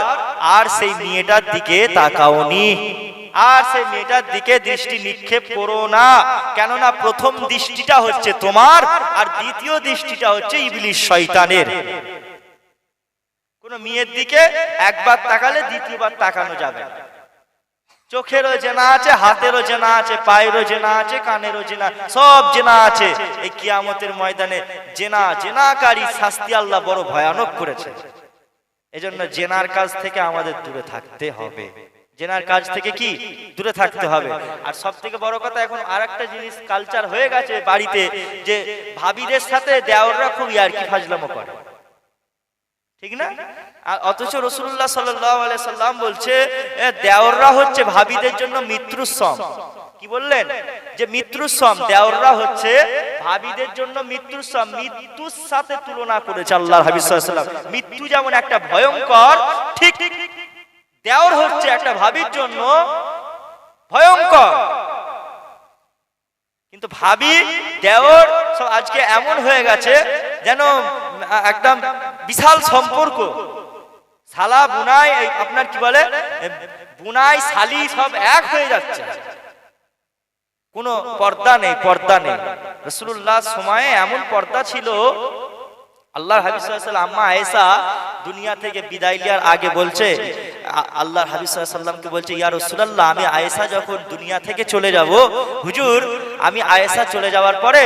আর সেই মেয়েটার দিকে তাকাওনি, আর সেই মেয়েটার দিকে দৃষ্টি নিক্ষেপ করো না। কেননা প্রথম দৃষ্টিটা হচ্ছে তোমার, আর দ্বিতীয় দৃষ্টিটা হচ্ছে ইবলিস শয়তানের। কোন মেয়ের দিকে একবার তাকালে দ্বিতীয়বার তাকানো যাবে না। চোখেরও জেনা আছে, হাতেরও জেনা আছে, পায়েরও জেনা আছে, কানেরও জেনা, সব জেনা আছে। এই কিয়ামতের ময়দানে জেনাকারী শাস্তি আল্লাহ বড় ভয়ানক করেছে। এজন্য জেনার কাজ থেকে আমাদের দূরে থাকতে হবে, জেনার কাজ থেকে কি দূরে থাকতে হবে। আর সব থেকে বড় কথা, এখন আরেকটা জিনিস কালচার হয়ে গেছে বাড়িতে, যে ভাবিদের সাথে দেওররা খুব ইয়ার্কি ফাজলামো করে, ঠিক না? আর অথচ রাসূলুল্লাহ সাল্লাল্লাহু আলাইহি সাল্লাম বলছে দেওররা হচ্ছে ভাবিদের জন্য মৃত্যুর সম। কি বললেন? যে মৃত্যুর সম, দেওররা হচ্ছে ভাবিদের জন্য মৃত্যুর সম, মৃত্যুর সাথে তুলনা করেছে আল্লাহর হাবিব সাল্লাল্লাহু আলাইহি ওয়াসাল্লাম। মৃত্যু যেমন একটা ভয়ঙ্কর, ঠিক দেওর হচ্ছে একটা ভাবির জন্য ভয়ঙ্কর। কিন্তু ভাবি দেওর সব আজকে এমন হয়ে গেছে যেন একদম বিশাল সম্পর্ক। শালা বুনাই, আপনার কি বলে, বুনাই শালি সব এক হয়ে যাচ্ছে, কোনো পর্দা নেই, পর্দা নেই। রাসূলুল্লাহ সময়ে এমন পর্দা ছিল। আল্লাহর হাবিব সাল্লাল্লাহু আলাইহি ওয়াসাল্লাম আম্মা আয়েশা দুনিয়া থেকে বিদায় নেওয়ার আগে বলছে, আল্লাহর হাবিব সাল্লাল্লাহু আলাইহি ওয়াসাল্লামকে বলছে, ইয়া রাসূলুল্লাহ, আমি আয়েশা যখন দুনিয়া থেকে চলে যাব, হুজুর আমি আয়েশা চলে যাওয়ার পরে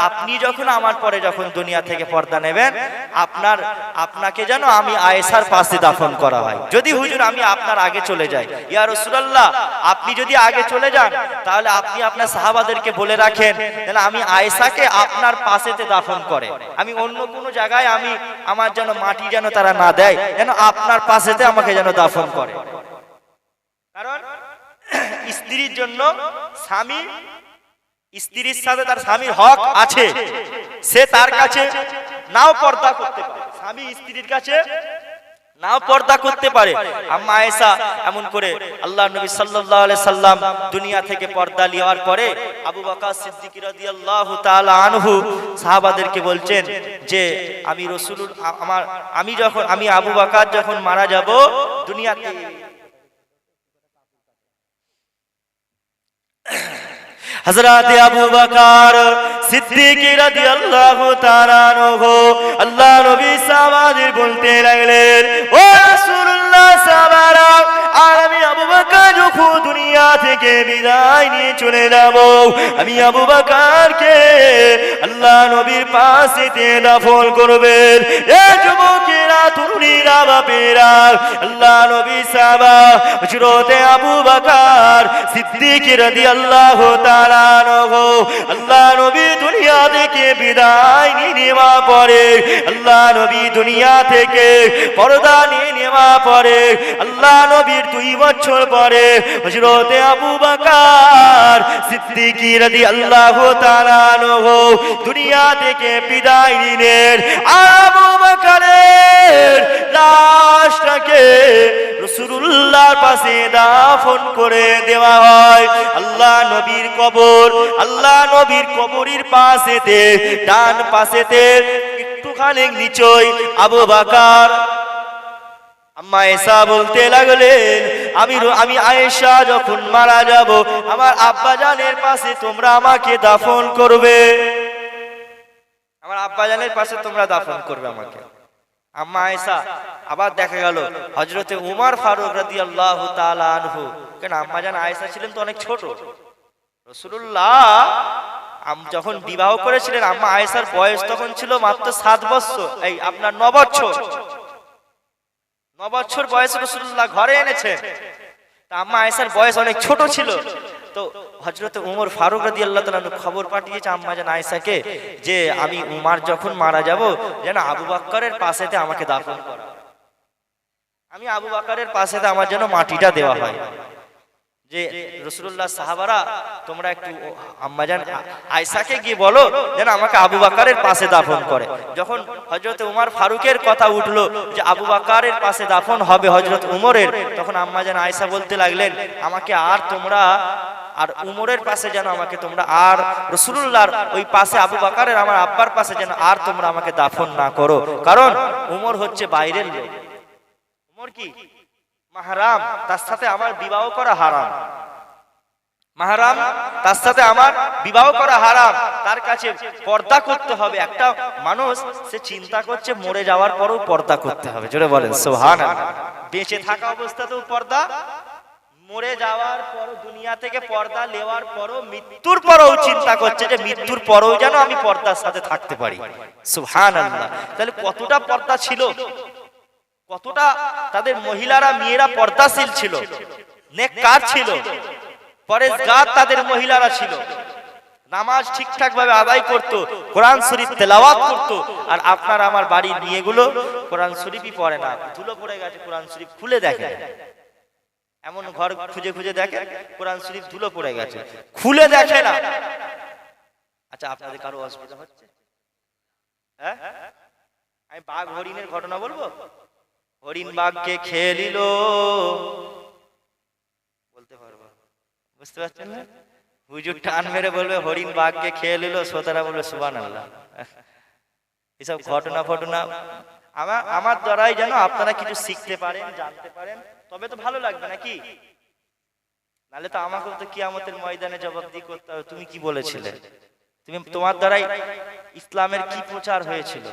আপনি যখন আমার পরে যখন দুনিয়া থেকে পর্দা নেবেন, আপনাকে যেন আমি আয়েশার পাশে দাফন করা হয়। যদি হুজুর আমি আপনার আগে চলে যাই, ইয়া রাসূলুল্লাহ আপনি যদি আগে চলে যান, তাহলে আপনি আপনার সাহাবাদেরকে বলে রাখেন যেন আমি আয়েশাকে আপনার পাশেতে দাফন করে। আমি অন্য কোনো জায়গায় আমার যেন মাটি যেন তারা না দেয়, যেন আপনার পাশেতে আমাকে যেন দাফন করে। কারণ স্ত্রীর জন্য স্বামী, স্ত্রীর সাথে তার স্বামীর হক আছে, সে তার কাছে নাও পর্দা করতে পারে, স্বামী স্ত্রীর কাছে নাও পর্দা করতে পারে। আম্মা আয়েশা এমন করে আল্লাহর নবী সাল্লাল্লাহু আলাইহি সাল্লাম দুনিয়া থেকে পর্দা নেওয়ার পরে আবু বকর সিদ্দিক রাদিয়াল্লাহু তাআলা আনহু সাহাবাদেরকে বলছেন যে আমি আবু বকর যখন মারা যাব দুনিয়াতে, হযরত আবু বকর সিদ্দিক রাদিয়াল্লাহু তাআলা আনহু আল্লাহ নবী সাহাবাদের বলতে লাগলেন, ও রাসূলুল্লাহ সাহাবারা, আমি আবু বকর যখন দুনিয়া থেকে বিদায় নিয়ে চলে যাব, আমি আবু বকরকে আল্লাহ নবীর পাশেতে দাফন করবেন। এ যুবকেরা, তরুণীরা, বাপেরা, আল্লাহ নবী সাহাবা হযরত আবু বকর সিদ্দিক রাদিয়াল্লাহু তাআলা আনহু আল্লাহ নবী দুনিয়া থেকে বিদায় নিয়ে নেওয়া পরে, আল্লাহ নবী দুনিয়া থেকে পর্দা নিয়ে নেওয়া পরে, আল্লাহ নবীর 2 বছর পরে হযরত আবু বকর সিদ্দিক রাদিয়াল্লাহু তাআলা আনহু দুনিয়া থেকে বিদায় নিলেন। আবু বকরের লাশটাকে রাসূলুল্লাহর পাশে দাফন করে দেওয়া হয়। আল্লাহ নবীর কবরের পাশেতে, ডান পাশেতে একটুখানি নিচই আবু বকর। আম্মা আয়েশা বলতে লাগলেন, আমি আয়েশা যখন মারা যাব, আমার আব্বা জানের পাশে তোমরা আমাকে দাফন করবে, আমার আব্বা জানের পাশে তোমরা দাফন করবে আমাকে। আম্মা আয়েশা, আবার দেখা গেল হযরতে উমর ফারুক রাদিয়াল্লাহু তাআলা আনহু, কেন আম্মা জান আয়েশা ছিলেন তো অনেক ছোট। রাসূলুল্লাহ যখন বিবাহ করেছিলেন, আম্মা আয়েশার বয়স তখন ছিল মাত্র 7 বছর, এই আপনার 9 বছর। 9 বছর বয়সে রাসূলুল্লাহ ঘরে এনেছেন। তা আম্মা আয়েশার বয়স অনেক ছোট ছিল। তো হযরত উমর ফারুক রাদিয়াল্লাহু তাআলা খবর পাঠিয়েছে আম্মা জান আয়েশাকে যে আমি উমর যখন মারা যাব, যেন আবু বকরের পাশেতে আমাকে দাফন করা, আমি আবু বকরের পাশেতে আমার যেন মাটিটা দেওয়া হয়। যে রাসূলুল্লাহ সাহাবারা, তোমরা একটু আম্মা জান আয়েশাকে গিয়ে বলো যেন আমাকে আবু বকরের পাশে দাফন করে। যখন হযরত উমর ফারুকের কথা উঠলো যে আবু বকরের পাশে দাফন হবে হযরত উমরের, তখন আম্মা জান আয়েশা বলতে লাগলেন, আমাকে আর উমরের পাশে যেন আমাকে তোমরা, আর রাসূলুল্লাহর ওই পাশে আবু বকরের আমার আব্বার পাশে যেন আর তোমরা আমাকে দাফন না করো, কারণ উমর হচ্ছে বাইরের লোক, উমর কি মাহরাম, তার সাথে আমার বিবাহ করা হারাম। মাহরাম, তার সাথে আমার বিবাহ করা হারাম, তার কাছে পর্দা করতে হবে। একটা মানুষ সে চিন্তা করছে মরে যাওয়ার পরেও পর্দা করতে হবে, জোরে বলেন সুবহানাল্লাহ। বেঁচে থাকা অবস্থাতেও পর্দা, মরে যাওয়ার পর দুনিয়া থেকে পর্দা নেওয়ার পরও, মৃত্যুর পরেও চিন্তা করছে যে মৃত্যুর পরেও যেন আমি পর্দার সাথে থাকতে পারি, সুবহানাল্লাহ। তাহলে কতটা পর্দা ছিল, কতটা তাদের মহিলারা, মেয়েরা পর্দাশীল ছিল, নেককার ছিল, পরেজগার তাদের মহিলারা ছিল, নামাজ ঠিকঠাক ভাবে আদায় করত, কোরআন শরীফ তেলাওয়াত করত। আর আপনার আমার বাড়ির মেয়েগুলো কোরআন শরীফই পড়ে না, ধুলো পড়ে গেছে কোরআন শরীফ খুলে দেখে, এমন ঘর খুঁজে খুঁজে দেখে কোরআন শরীফ ধুলো পড়ে গেছে, খুলে দেখে না। আচ্ছা, আপনাদের কারো অসুবিধা হচ্ছে? হ্যাঁ, আমি বাঘ হরিণের ঘটনা বলবো। হরিণ বাঘকে খেয়ে নিল, বলতে পারবো? বুঝতে পারছেন না? হুজুর টান মেরে বলবে হরিণ বাঘকে খেয়ে নিল, শ্রোতারা বলবে সুবহানাল্লাহ। এসব ঘটনা ফটনা আমার দ্বারাই যেন আপনারা কিছু শিখতে পারেন, জানতে পারেন, তবে তো ভালো লাগবে নাকি? নাহলে তো আমাকেও তো কিয়ামতের ময়দানে জবাবদিহি করতে হবে, তুমি কি বলেছিলে, তুমি তোমার দ্বারাই ইসলামের কি প্রচার হয়েছিল,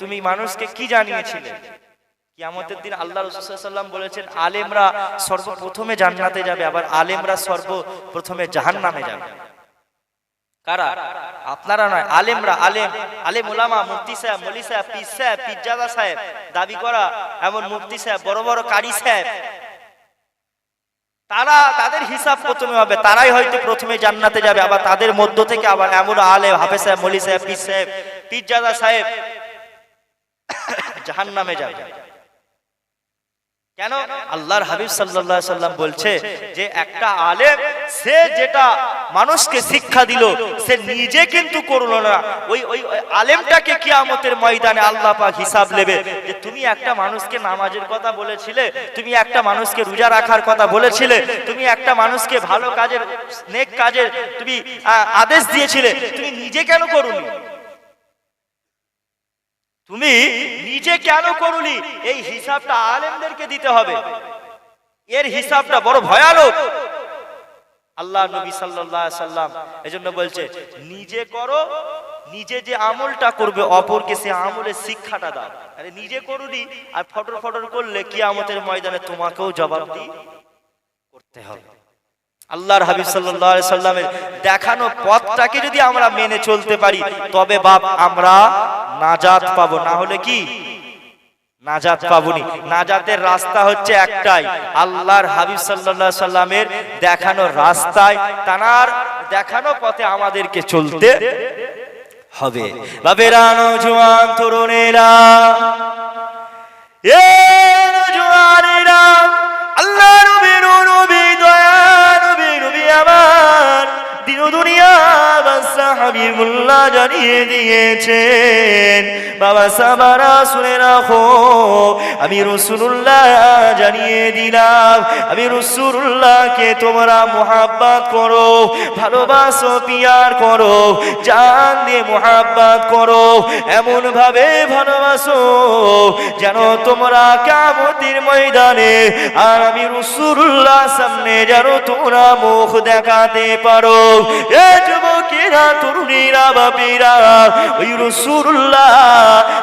তুমি মানুষকে কি জানিয়েছিলে। কিয়ামতের দিন আল্লাহ রাসূল সাল্লাল্লাহু আলাইহি ওয়াসাল্লাম বলেছেন আলেমরা সর্বপ্রথমে জান্নাতে যাবে, আবার আলেমরা সর্বপ্রথমে জাহান্নামে যাবে। কারা? আপনারা নয়, আলেমরা। আলেম উলামা, মুফতি সাহেব, মৌলভী সাহেব, পীর সাহেব, পীরজাদা সাহেব দাবি করা এমন মুফতি সাহেব, বড় বড় কারি সাহেব, তাদের হিসাব প্রথমে হবে, তারাই হয়তো প্রথমে জান্নাতে যাবে। আবার তাদের মধ্য থেকে আবার এমন আলেম, হাফেজ সাহেব, মৌলভী সাহেব, পীর সাহেব, পীরজাদা সাহেব জাহান্নামে যাবে। কেন? আল্লাহর হাবিব সাল্লাল্লাহু আলাইহি সাল্লাম বলছে যে একটা আলেম সে যেটা মানুষকে শিক্ষা দিল সে নিজে কিন্তু করলো না, ওই আলেমটাকে কিয়ামতের ময়দানে আল্লাহ পাক হিসাব নেবে যে তুমি একটা মানুষকে নামাজের কথা বলেছিলে, তুমি একটা মানুষকে রোজা রাখার কথা বলেছিলে, তুমি একটা মানুষকে ভালো কাজের, নেক কাজের তুমি আদেশ দিয়েছিলে, তুমি নিজে কেন করোনি? তুমি নিজে কেন করুনি? এই হিসাবটা আলেমদেরকে দিতে হবে। এর হিসাবটা বড় ভয়ানক। আল্লাহ নবী সাল্লাল্লাহু আলাইহি সাল্লাম এজন্য বলছে নিজে করো, নিজে যে আমলটা করবে অপরকে সে আমলের শিক্ষাটা দাও। আরে নিজে করুনি আর ফটর ফটর করলে কিয়ামতের ময়দানে তোমাকেও জবাবদিহি করতে হবে। আল্লাহর হাবিব সাল্লাল্লাহু আলাইহি সাল্লামের দেখানো পথটাকে যদি আমরা মেনে চলতে পারি তবে বাপ আমরা নাজাত পাবো, না হলে কি নাজাত পাবনি। নাজাতের রাস্তা হচ্ছে একটাই, আল্লাহর হাবিব সাল্লাল্লাহু আলাইহি সাল্লামের দেখানো রাস্তায়, তার দেখানো পথে আমাদেরকে চলতে হবে। বাবেরা, নওজোয়ান তরুণেরা, এ নওজোয়ানেরা, আল্লাহ নবী দয়া নবী আমার দিন দুনিয়া বাদশা হাবিবুল্লাহ জানিয়ে দিয়েছেন। বাবা সাবারা শুনে রাখো, আমি রাসূলুল্লাহ জানিয়ে দিলাম, আমি রাসূলুল্লাহকে তোমরা মুহাব্বত করো, ভালোবাসো, পিয়ার করো, জান দিয়ে মুহাব্বত করো, এমন ভাবে ভালোবাসো যেন তোমরা কিয়ামতের ময়দানে আর আমি রাসূলুল্লাহ সামনে যেন তোমরা মুখ দেখাতে পারো। এ যুবকেরা, তরুণীরা, বাপেরা, ওই রাসূলুল্লাহ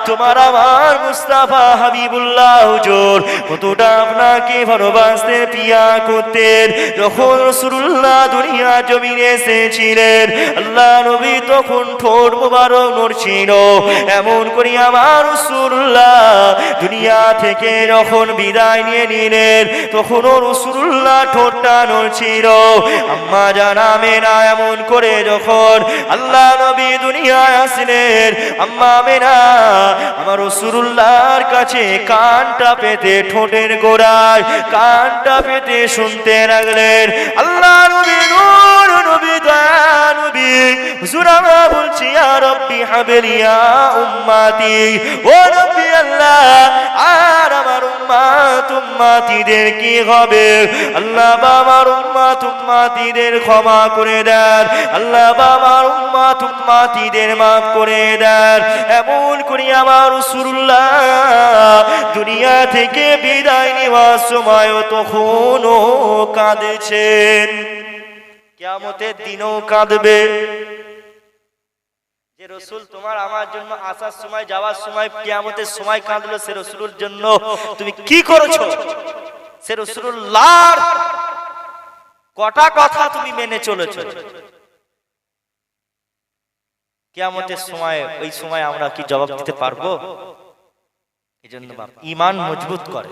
তোমার আমার মুস্তাফা হাবিবুল্লাহ হুজুর কতটা আপনাকে ভালোবাসতে পিয়া করতেন। যখন রাসূলুল্লাহ দুনিয়া জমিনে এসেছিলেন আল্লাহ নবী তখন ঠোঁট মোবারক নড়ছিল, এমন করে আমার রাসূলুল্লাহ দুনিয়া থেকে যখন বিদায় নিয়ে নিলেন তখন রাসূলুল্লাহ ঠোঁটটা নড়ছিল। আম্মা জান আমেনা এমন করে যখন আল্লাহ নবী দুনিয়ায় আসলেন, আম্মা আমেনা আমার রাসূলুল্লাহর কাছে কানটা পেতে, ঠোঁটের গোড়ায় কানটা পেতে শুনতে লাগলেন। আল্লাহ নবী নূর নবী দয়া নবী হুজুর আমরা বলছি ইয়া রাব্বি হাবলি ইয়া উম্মতি, ও নবী আল্লাহ আর আমার উম্মতিদের কি হবে? আল্লাহ আমার উম্মতিদের ক্ষমা করে দেন, আল্লাহ আমার উম্মতিদের মাফ করে দেন। এমন করে আমার রাসূলুল্লাহ দুনিয়া থেকে বিদায় নেওয়ার সময় তখনও কাঁদেছেন, কিয়ামতের দিনও কাঁদবে। যে রাসূল তোমার আমার জন্য আসার সময় যাওয়ার সময় কিয়ামতের সময় কাঁদলো, সে রাসূলের জন্য তুমি কি করেছো? সে রাসূলুল্লাহর কটা কথা তুমি মেনে চলেছো? কিয়ামতের সময় ওই সময় আমরা কি জবাব দিতে পারবো? এজন্য বাপ ঈমান মজবুত করে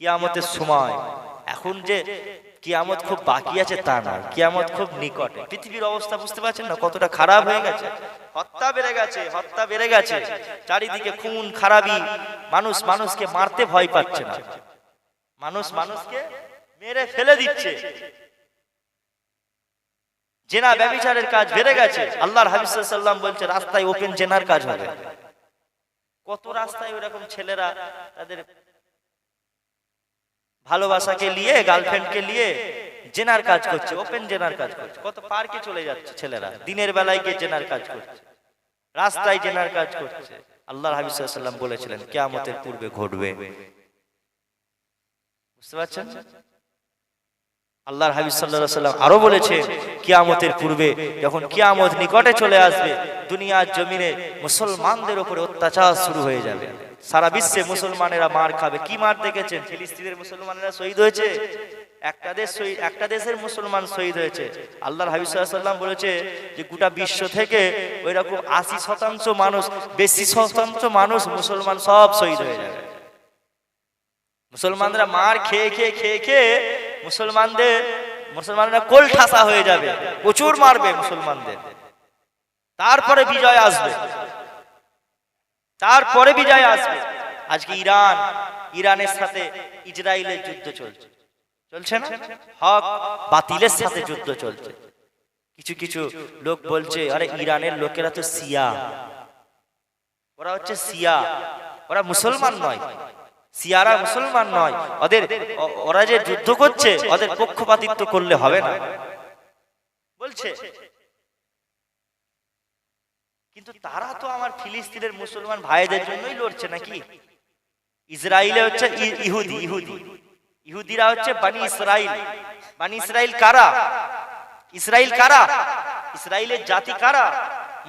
কিয়ামতের সময়। এখন যে কিয়ামত খুব বাকি আছে তা না, কিয়ামত খুব নিকটে। পৃথিবীর অবস্থা বুঝতে পারছেন না কতটা খারাপ হয়ে গেছে। হত্যা বেড়ে গেছে, হত্যা বেড়ে গেছে, চারিদিকে খুন খারাপি, মানুষ মানুষকে মারতে ভয় পাচ্ছে না, মানুষ মানুষকে মেরে ফেলে দিচ্ছে। জেনা ব্যভিচারের কাজ বেড়ে গেছে। আল্লাহর হাবিব সাল্লাল্লাহু আলাইহি ওয়াসাল্লাম বলছে রাস্তায় ওপেন জেনার কাজ হবে। কত রাস্তায় ওরকম ছেলেরা তাদের ভালোবাসাকে নিয়ে, গার্লফ্রেন্ডকে নিয়ে জেনার কাজ করছে, ওপেন জেনার কাজ করছে। কত পার্কে চলে যাচ্ছে ছেলেরা, দিনের বেলায় গিয়ে জেনার কাজ করছে, রাস্তায় জেনার কাজ করছে। আল্লাহর হাবিব সাল্লাল্লাহু আলাইহি ওয়াসাল্লাম বলেছিলেন কিয়ামতের পূর্বে ঘটবে। বুঝতে পারছেন? আল্লাহর হাবিব সাল্লাল্লাহু আলাইহি ওয়াসাল্লাম আরো বলেছে কিয়ামতের পূর্বে যখন কিয়ামত নিকটে চলে আসবে, দুনিয়ার জমিনে মুসলমানদের উপরে অত্যাচার শুরু হয়ে যাবে। সারা বিশ্বে মুসলমানেরা মার খাবে। কি মার দেখেছেন? ফিলিস্তিনের মুসলমানেরা শহীদ হয়েছে, একটা দেশের মুসলমান শহীদ হয়েছে। আল্লাহর হাবিব সাল্লাল্লাহু আলাইহি ওয়াসাল্লাম বলেছে যে গোটা বিশ্ব থেকে ওইরকম 80% মানুষ, বেশি শতাংশ মানুষ মুসলমান সব শহীদ হয়ে যাবে। মুসলমানরা মার খেয়ে খেয়ে খেয়ে খেয়ে মুসলমানরা কোল ঠাসা হয়ে যাবে, প্রচুর মারবে মুসলমানদের। তারপরে বিজয় আসবে, তারপরে বিজয় আসবে। আজকে ইরানের সাথে ইসরায়েলের যুদ্ধ চলছে না? হক বাতিলের সাথে যুদ্ধ চলছে। কিছু কিছু লোক বলছে আরে ইরানের লোকেরা তো শিয়া, ওরা হচ্ছে শিয়া, ওরা মুসলমান নয়, শিয়ারা মুসলমান নয়, ওরা যে যুদ্ধ করছে ওদের পক্ষপাতিত্ব করলে হবে না বলছে। কিন্তু তারা তো আমার ফিলিস্তিনের মুসলমান ভাইদের জন্যই লড়ছে নাকি? ইসরায়েলে হচ্ছে ইহুদিরা হচ্ছে বানি ইসরাইল। বানি ইসরাইল কারা? ইসরায়েলের জাতি কারা?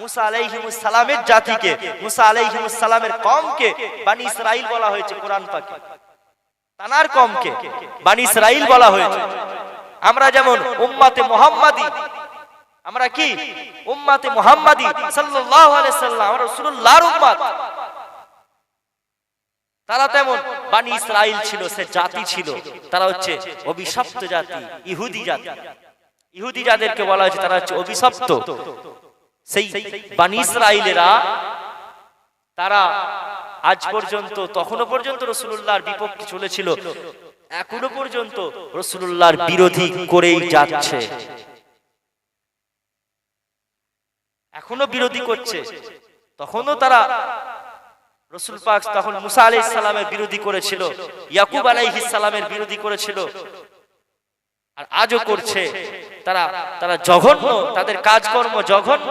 মুসা আলাইহিস সালামের জাতিকে, মুসা আলাইহিস সালামের কওমকে বানি ইসরাইল বলা হয়েছে কোরআন পাকে। তানার কওমকে বানি ইসরাইল বলা হয়েছে। আমরা যেমন উম্মতে মুহাম্মাদি, আমরা কি উম্মতে মুহাম্মাদি সাল্লাল্লাহু আলাইহি সাল্লাম, আমরা রাসূলুল্লাহর উম্মত। তারা তেমন বানি ইসরাইল ছিল, সে জাতি ছিল, তারা হচ্ছে অভিশপ্ত জাতি, ইহুদি জাতি। ইহুদি যাদেরকে বলা হয়েছে তারা হচ্ছে অভিশপ্ত। সেই বানি ইসরাইলেরা তারা আজ পর্যন্ত, তখনও পর্যন্ত রাসূলুল্লাহর বিপক্ষে চলেছিল, এখনো পর্যন্ত রাসূলুল্লাহর বিরোধী করেই যাচ্ছে, এখনো বিরোধী করছে। তখনও তারা রাসূল পাক তখন মুসা আলাইহিস সালামের বিরোধী করেছিল, ইয়াকুব আলাইহিস সালামের বিরোধী করেছিল, আর আজও করছে। তারা জঘন্য, তাদের কাজকর্ম জঘন্য।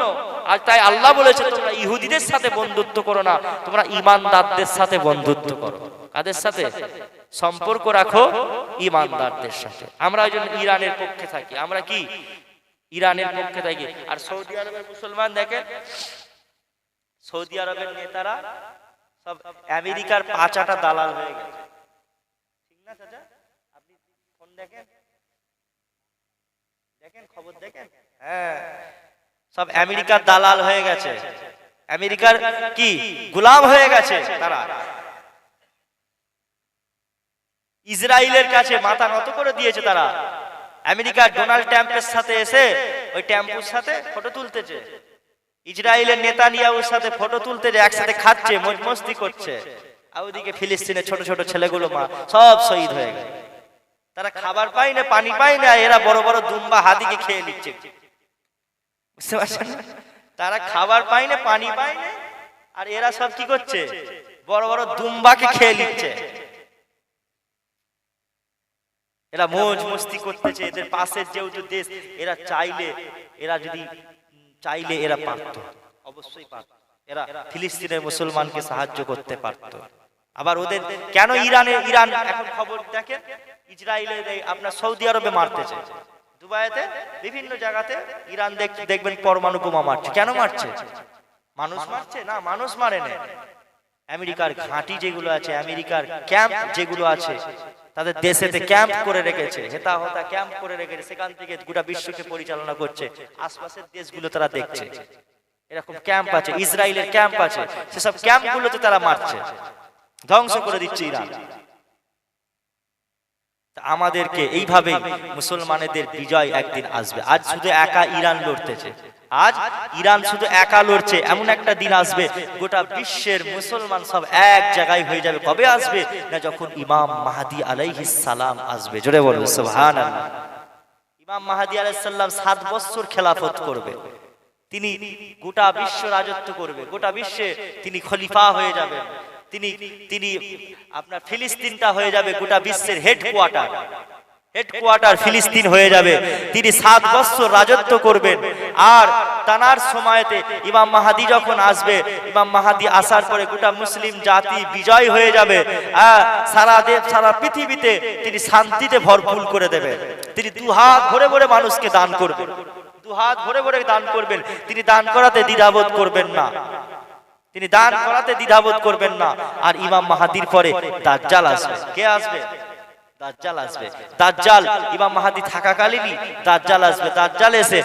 আর তাই আল্লাহ বলেছে তোমরা ইহুদিদের সাথে বন্ধুত্ব করো না, তোমরা ঈমানদারদের সাথে বন্ধুত্ব করো। কাদের সাথে? সম্পর্ক রাখো ঈমানদারদের সাথে। আমরা ওই জন্য ইরানের পক্ষে থাকি। আমরা কি ইরানের পক্ষে থাকি। আর সৌদি আরবের মুসলমান দেখেন, সৌদি আরবের নেতারা সব আমেরিকার পাঁচাটা দালাল হয়ে গেছে। ঠিক না চাচা? আপনি ফোন দেখেন, খবর দেখেন, হ্যাঁ, সব আমেরিকার দালাল হয়ে গেছে, আমেরিকার কি গোলাম হয়ে গেছে তারা। ইসরায়েলের কাছে মাথা নত করে দিয়েছে তারা। আমেরিকার ডোনাল্ড ট্রাম্পের সাথে এসে ওই ট্রাম্পুর সাথে ফটো তুলতেছে, ইসরায়েলের নেতানিয়াহুর সাথে ফটো তুলতেছে, একসাথে খাচ্ছে, মौज मस्ती করছে। আর ওদিকে ফিলিস্তিনের ছোট ছোট ছেলেগুলো সব শহীদ হয়ে গেছে। তারা খাবার পায় না, পানি পায় না, এরা বড় বড় দুম্বা হাতিকে খেয়ে নিচ্ছে। বুঝতে পারছেন? তারা খাবার পায় না, পানি পায় না, আর এরা সব কি করছে? বড় বড় দুম্বাকে খেয়ে নিচ্ছে। এরা মौज मस्ती করতেছে। এদের পাশের যেহেতু দেশ, এরা যদি চাইলে এরা পারত, অবশ্যই পারত। এরা ফিলিস্তিনের মুসলমানকে সাহায্য করতে পারত। আবার ওদের কেন ইরান এখন খবর দেখেন, ইসরায়েলে আপনার সৌদি আরবে মারতেছে, দুবাইতে বিভিন্ন জায়গাতে ইরান দেখবেন পরমাণু বোমা মারছে। কেন মারছে? মানুষ মারছে না, মানুষ মারে না। আমেরিকার ঘাঁটি যেগুলো আছে, আমেরিকার ক্যাম্প যেগুলো আছে, তাদের দেশেতে ক্যাম্প করে রেখেছে, হেতা হতা ক্যাম্প করে রেখেছে। সেখান থেকে গোটা বিশ্বকে পরিচালনা করছে। আশপাশের দেশগুলো তারা দেখছে এরকম ক্যাম্প আছে, ইসরায়েলের ক্যাম্প আছে, সেসব ক্যাম্পগুলোতে তারা মারছে, ধ্বংস করে দিচ্ছে ইরান। আমাদেরকে এইভাবে মুসলমানদের বিজয় একদিন আসবে। আজ শুধু একা ইরান লড়তেছে, আজ ইরান শুধু একা লড়ছে, এমন একটা দিন আসবে গোটা বিশ্বের মুসলমান সব এক জায়গায় হয়ে যাবে। কবে আসবে না, যখন ইমাম মাহদী আলাইহিস সালাম আসবে। জোরে বলুন সুবহানাল্লাহ। ইমাম মাহদী আলাইহিস সালাম 7 বছর খেলাফত করবে, তিনি গোটা বিশ্ব রাজত্ব করবে, গোটা বিশ্বে তিনি খলিফা হয়ে যাবেন। তিনি আপনার ফিলিস্তিনটা হয়ে যাবে গোটা বিশ্বের হেডকোয়ার্টার ফিলিস্তিন হয়ে যাবে। তিনি 7 বছর রাজত্ব করবেন। আর তানার সময়তে ইমাম মাহদী যখন আসবে, ইমাম মাহদী আসার পরে গোটা মুসলিম জাতি বিজয় হয়ে যাবে। সারা পৃথিবীতে তিনি শান্তিতে ভরপুর করে দেবেন। তিনি দুহাত ভরে ভরে মানুষকে দান করবেন, দুহাত ভরে ভরে দান করবেন। তিনি দান করাতে দ্বিধাবোধ করবেন না, তিনি দান করাতে দ্বিধাবোধ করবেন না। আর ইমাম মাহদীর পরে দাজ্জাল আসবে। কে আসবে? দাজ্জাল আসবে। দাজ্জাল ইমাম মাহদী থাকাকালীনই দাজ্জাল আসবে। দাজ্জাল এসে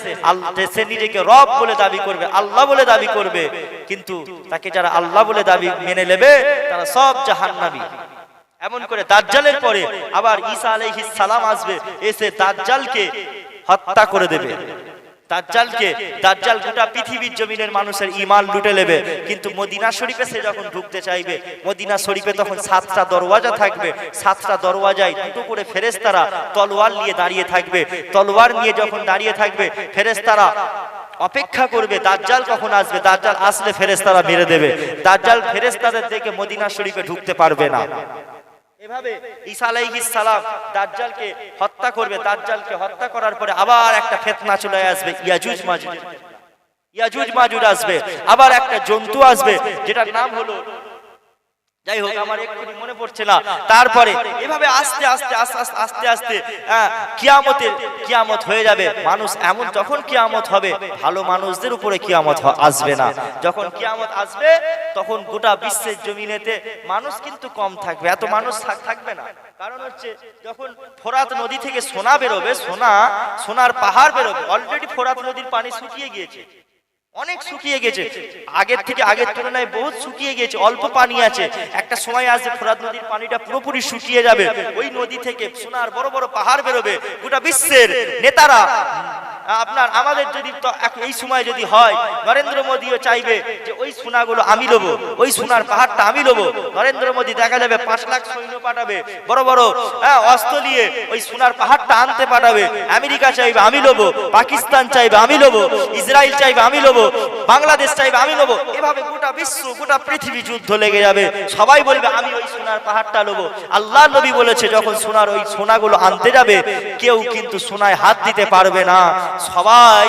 সে নিজেকে রব বলে দাবি করবে, আল্লাহ বলে দাবি করবে, কিন্তু তাকে যারা আল্লাহ বলে দাবি মেনে নেবে তারা সব জাহান্নামী। এমন করে দাজ্জালের পরে আবার ঈসা আলাইহিস সালাম আসবে, এসে দাজ্জালকে হত্যা করে দেবে। দাজ্জাল গোটা পৃথিবীর জমিনের মানুষের ঈমান লুটে নেবে। কিন্তু মদিনা শরীফে সে যখন ঢুকতে চাইবে, মদিনা শরীফে তখন 7টা দরওয়াজা থাকবে। 7টা দরওয়াজায় দুটো করে ফেরেশতারা তলোয়ার নিয়ে দাঁড়িয়ে থাকবে। তলোয়ার নিয়ে যখন দাঁড়িয়ে থাকবে, ফেরেশতারা অপেক্ষা করবে দাজ্জাল কখন আসবে। দাজ্জাল আসলে ফেরেশতারা মেরে দেবে। দাজ্জাল ফেরেশতাদের থেকে মদিনা শরীফে ঢুকতে পারবে না। এভাবে ঈসা আলাইহিস সালাম দাজ্জালকে হত্যা করবে। দাজ্জালকে হত্যা করার পরে আবার একটা ফিতনা চলে আসবে, ইয়াজুজ মাজুজ আসবে। আবার একটা জন্তু আসবে যেটার নাম হলো, যাই হোক আমার এক্ষুনি মনে পড়ছে না। তারপরে এভাবে আস্তে আস্তে কিয়ামত হয়ে যাবে। মানুষ এমন, যখন কিয়ামত হবে ভালো মানুষদের উপরে কিয়ামত আসবে না। যখন কিয়ামত আসবে তখন গোটা বিশ্বের জমিনেতে মানুষ কিন্তু কম থাকবে, এত মানুষ থাকবে না। কারণ হচ্ছে যখন ফোরাত নদী থেকে সোনা বেরোবে, সোনার পাহাড় বেরোবে। অলরেডি ফোরাত নদীর পানি শুকিয়ে গিয়েছে, অনেক শুকিয়ে গেছে, আগের তুলনায় বহুত শুকিয়ে গেছে, অল্প পানি আছে। একটা সময় আসবে ফোরাত নদীর পানিটা পুরোপুরি শুকিয়ে যাবে। ওই নদী থেকে সোনার বড় বড় পাহাড় বেরোবে। গোটা বিশ্বের নেতারা আপনার আমাদের যদি এই সময় যদি হয়, নরেন্দ্র মোদীও চাইবে যে ওই সোনাগুলো আমি লবো, ওই সোনার পাহাড়টা আমি লবো। নরেন্দ্র মোদী দেখা যাবে 5 লাখ সৈন্য পাঠাবে, বড় বড় অস্ত্র নিয়ে ওই সোনার পাহাড়টা আনতে পাঠাবে। আমেরিকা চাইবে আমি লবো, পাকিস্তান চাইবে আমি লবো, ইসরায়েল চাইবে আমি লবো, বাংলাদেশ চাইবে আমি লবো। এভাবে গোটা বিশ্ব, গোটা পৃথিবী যুদ্ধ লেগে যাবে। সবাই বলবে আমি ওই সোনার পাহাড়টা লবো। আল্লাহ নবী বলেছে যখন ওই সোনাগুলো আনতে যাবে, কেউ কিন্তু সোনায় হাত দিতে পারবে না, সবাই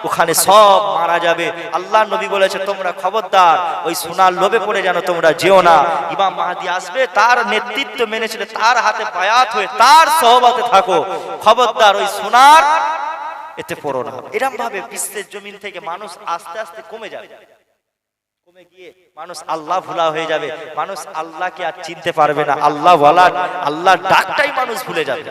ওখানে সব মারা যাবে। আল্লাহ নবী বলেছে তোমরা খবরদার ওই সোনার লোভে পড়ে যেন তোমরা যেও না। ইমাম মাহদী আসবে, তার নেতৃত্ব মেনে চলে, তার হাতে বায়াত হয়ে তার সহবতে থাকো। খবরদার ওই সোনার এতে পড়ো না। এরকম ভাবে বিশ্বের জমিন থেকে মানুষ আস্তে আস্তে কমে যাবে, কমে গিয়ে মানুষ আল্লাহ ভুলা হয়ে যাবে। মানুষ আল্লাহকে আর চিনতে পারবে না। আল্লাহ ডাকটাই মানুষ ভুলে যাবে,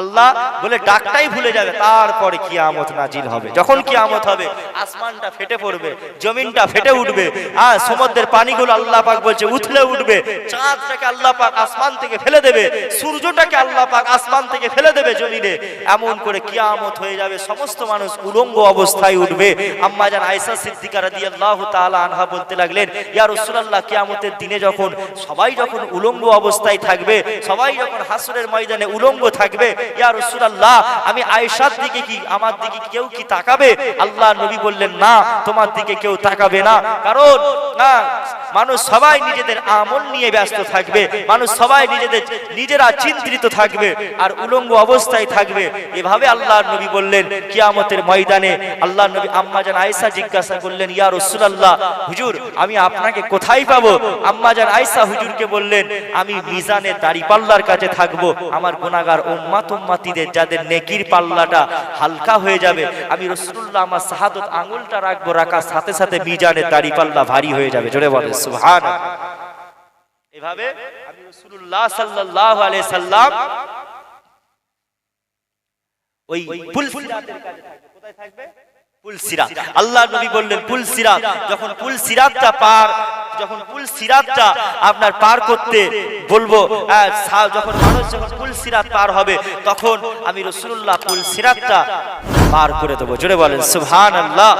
আল্লাহ বলে ডাকটাই ভুলে যাবে। তারপরে কিয়ামত নাজিল হবে। যখন কিয়ামত হবে আসমানটা ফেটে পড়বে, জমিনটা ফেটে উঠবে, আর সমুদ্রের পানিগুলো আল্লাহ পাক বলছে উথলে উঠবে। চাঁদটাকে আল্লাহ পাক আসমান থেকে ফেলে দেবে, সূর্যটাকে আল্লাহ পাক আসমান থেকে ফেলে দেবে জমিনে। এমন করে কিয়ামত হয়ে যাবে, সমস্ত মানুষ উলঙ্গ অবস্থায় উঠবে। আম্মা জান আয়েশা সিদ্দিকা রাদিয়াল্লাহু তাআলা আনহা বলতে লাগলেন, ইয়া রাসূলুল্লাহ, কিয়ামতের দিনে যখন সবাই উলঙ্গ অবস্থায় থাকবে, সবাই যখন হাসরের ময়দানে উলঙ্গ থাকবে, ইয়া রাসূলুল্লাহ, আমি আয়েশার দিকে কি, আমার দিকে কেউ কি তাকাবে? আল্লাহ নবী বললেন, না, তোমার দিকে কেউ তাকাবে না। কারণ মানুষ সবাই নিজেদের আমল নিয়ে ব্যস্ত থাকবে, মানুষ সবাই নিজেরা চিন্তিত থাকবে আর উলঙ্গ অবস্থায় থাকবে। এভাবে আল্লাহ নবী বললেন কিয়ামতের ময়দানে। আল্লাহ নবী আম্মা জান আয়েশা জিজ্ঞাসা করলেন, ইয়া রাসূলুল্লাহ, হুজুর আমি আপনাকে কোথায় পাবো? আম্মা জান আয়েশা হুজুরকে বললেন, আমি মিজানের দাড়িপাল্লার কাছে থাকবো। আমার গুনাহগার উম্মতিদের যাদের নেকির পাল্লাটা হালকা হয়ে যাবে, আমি রাসূলুল্লাহ আমার শাহাদাত আঙ্গুলটা রাখবো, রাখার সাথে সাথে মিজানের দাড়িপাল্লা ভারী হয়ে যাবে। জোরে বলেন সুবহানাল্লাহ। এভাবে আমি রাসূলুল্লাহ সাল্লাল্লাহু আলাইহি সাল্লাম ওই পুলসিরাতের কাছে থাকবে। কোথায় থাকবে? পুলসিরাত। আল্লাহ নবী বললেন পুলসিরাত। যখন পুলসিরাতটা আপনার পার করতে বলবো, যখন মানুষ পুলসিরাত পার হবে, তখন আমি রাসূলুল্লাহ পুলসিরাতটা পার করে দেবো। জোরে বলেন সুবহানাল্লাহ।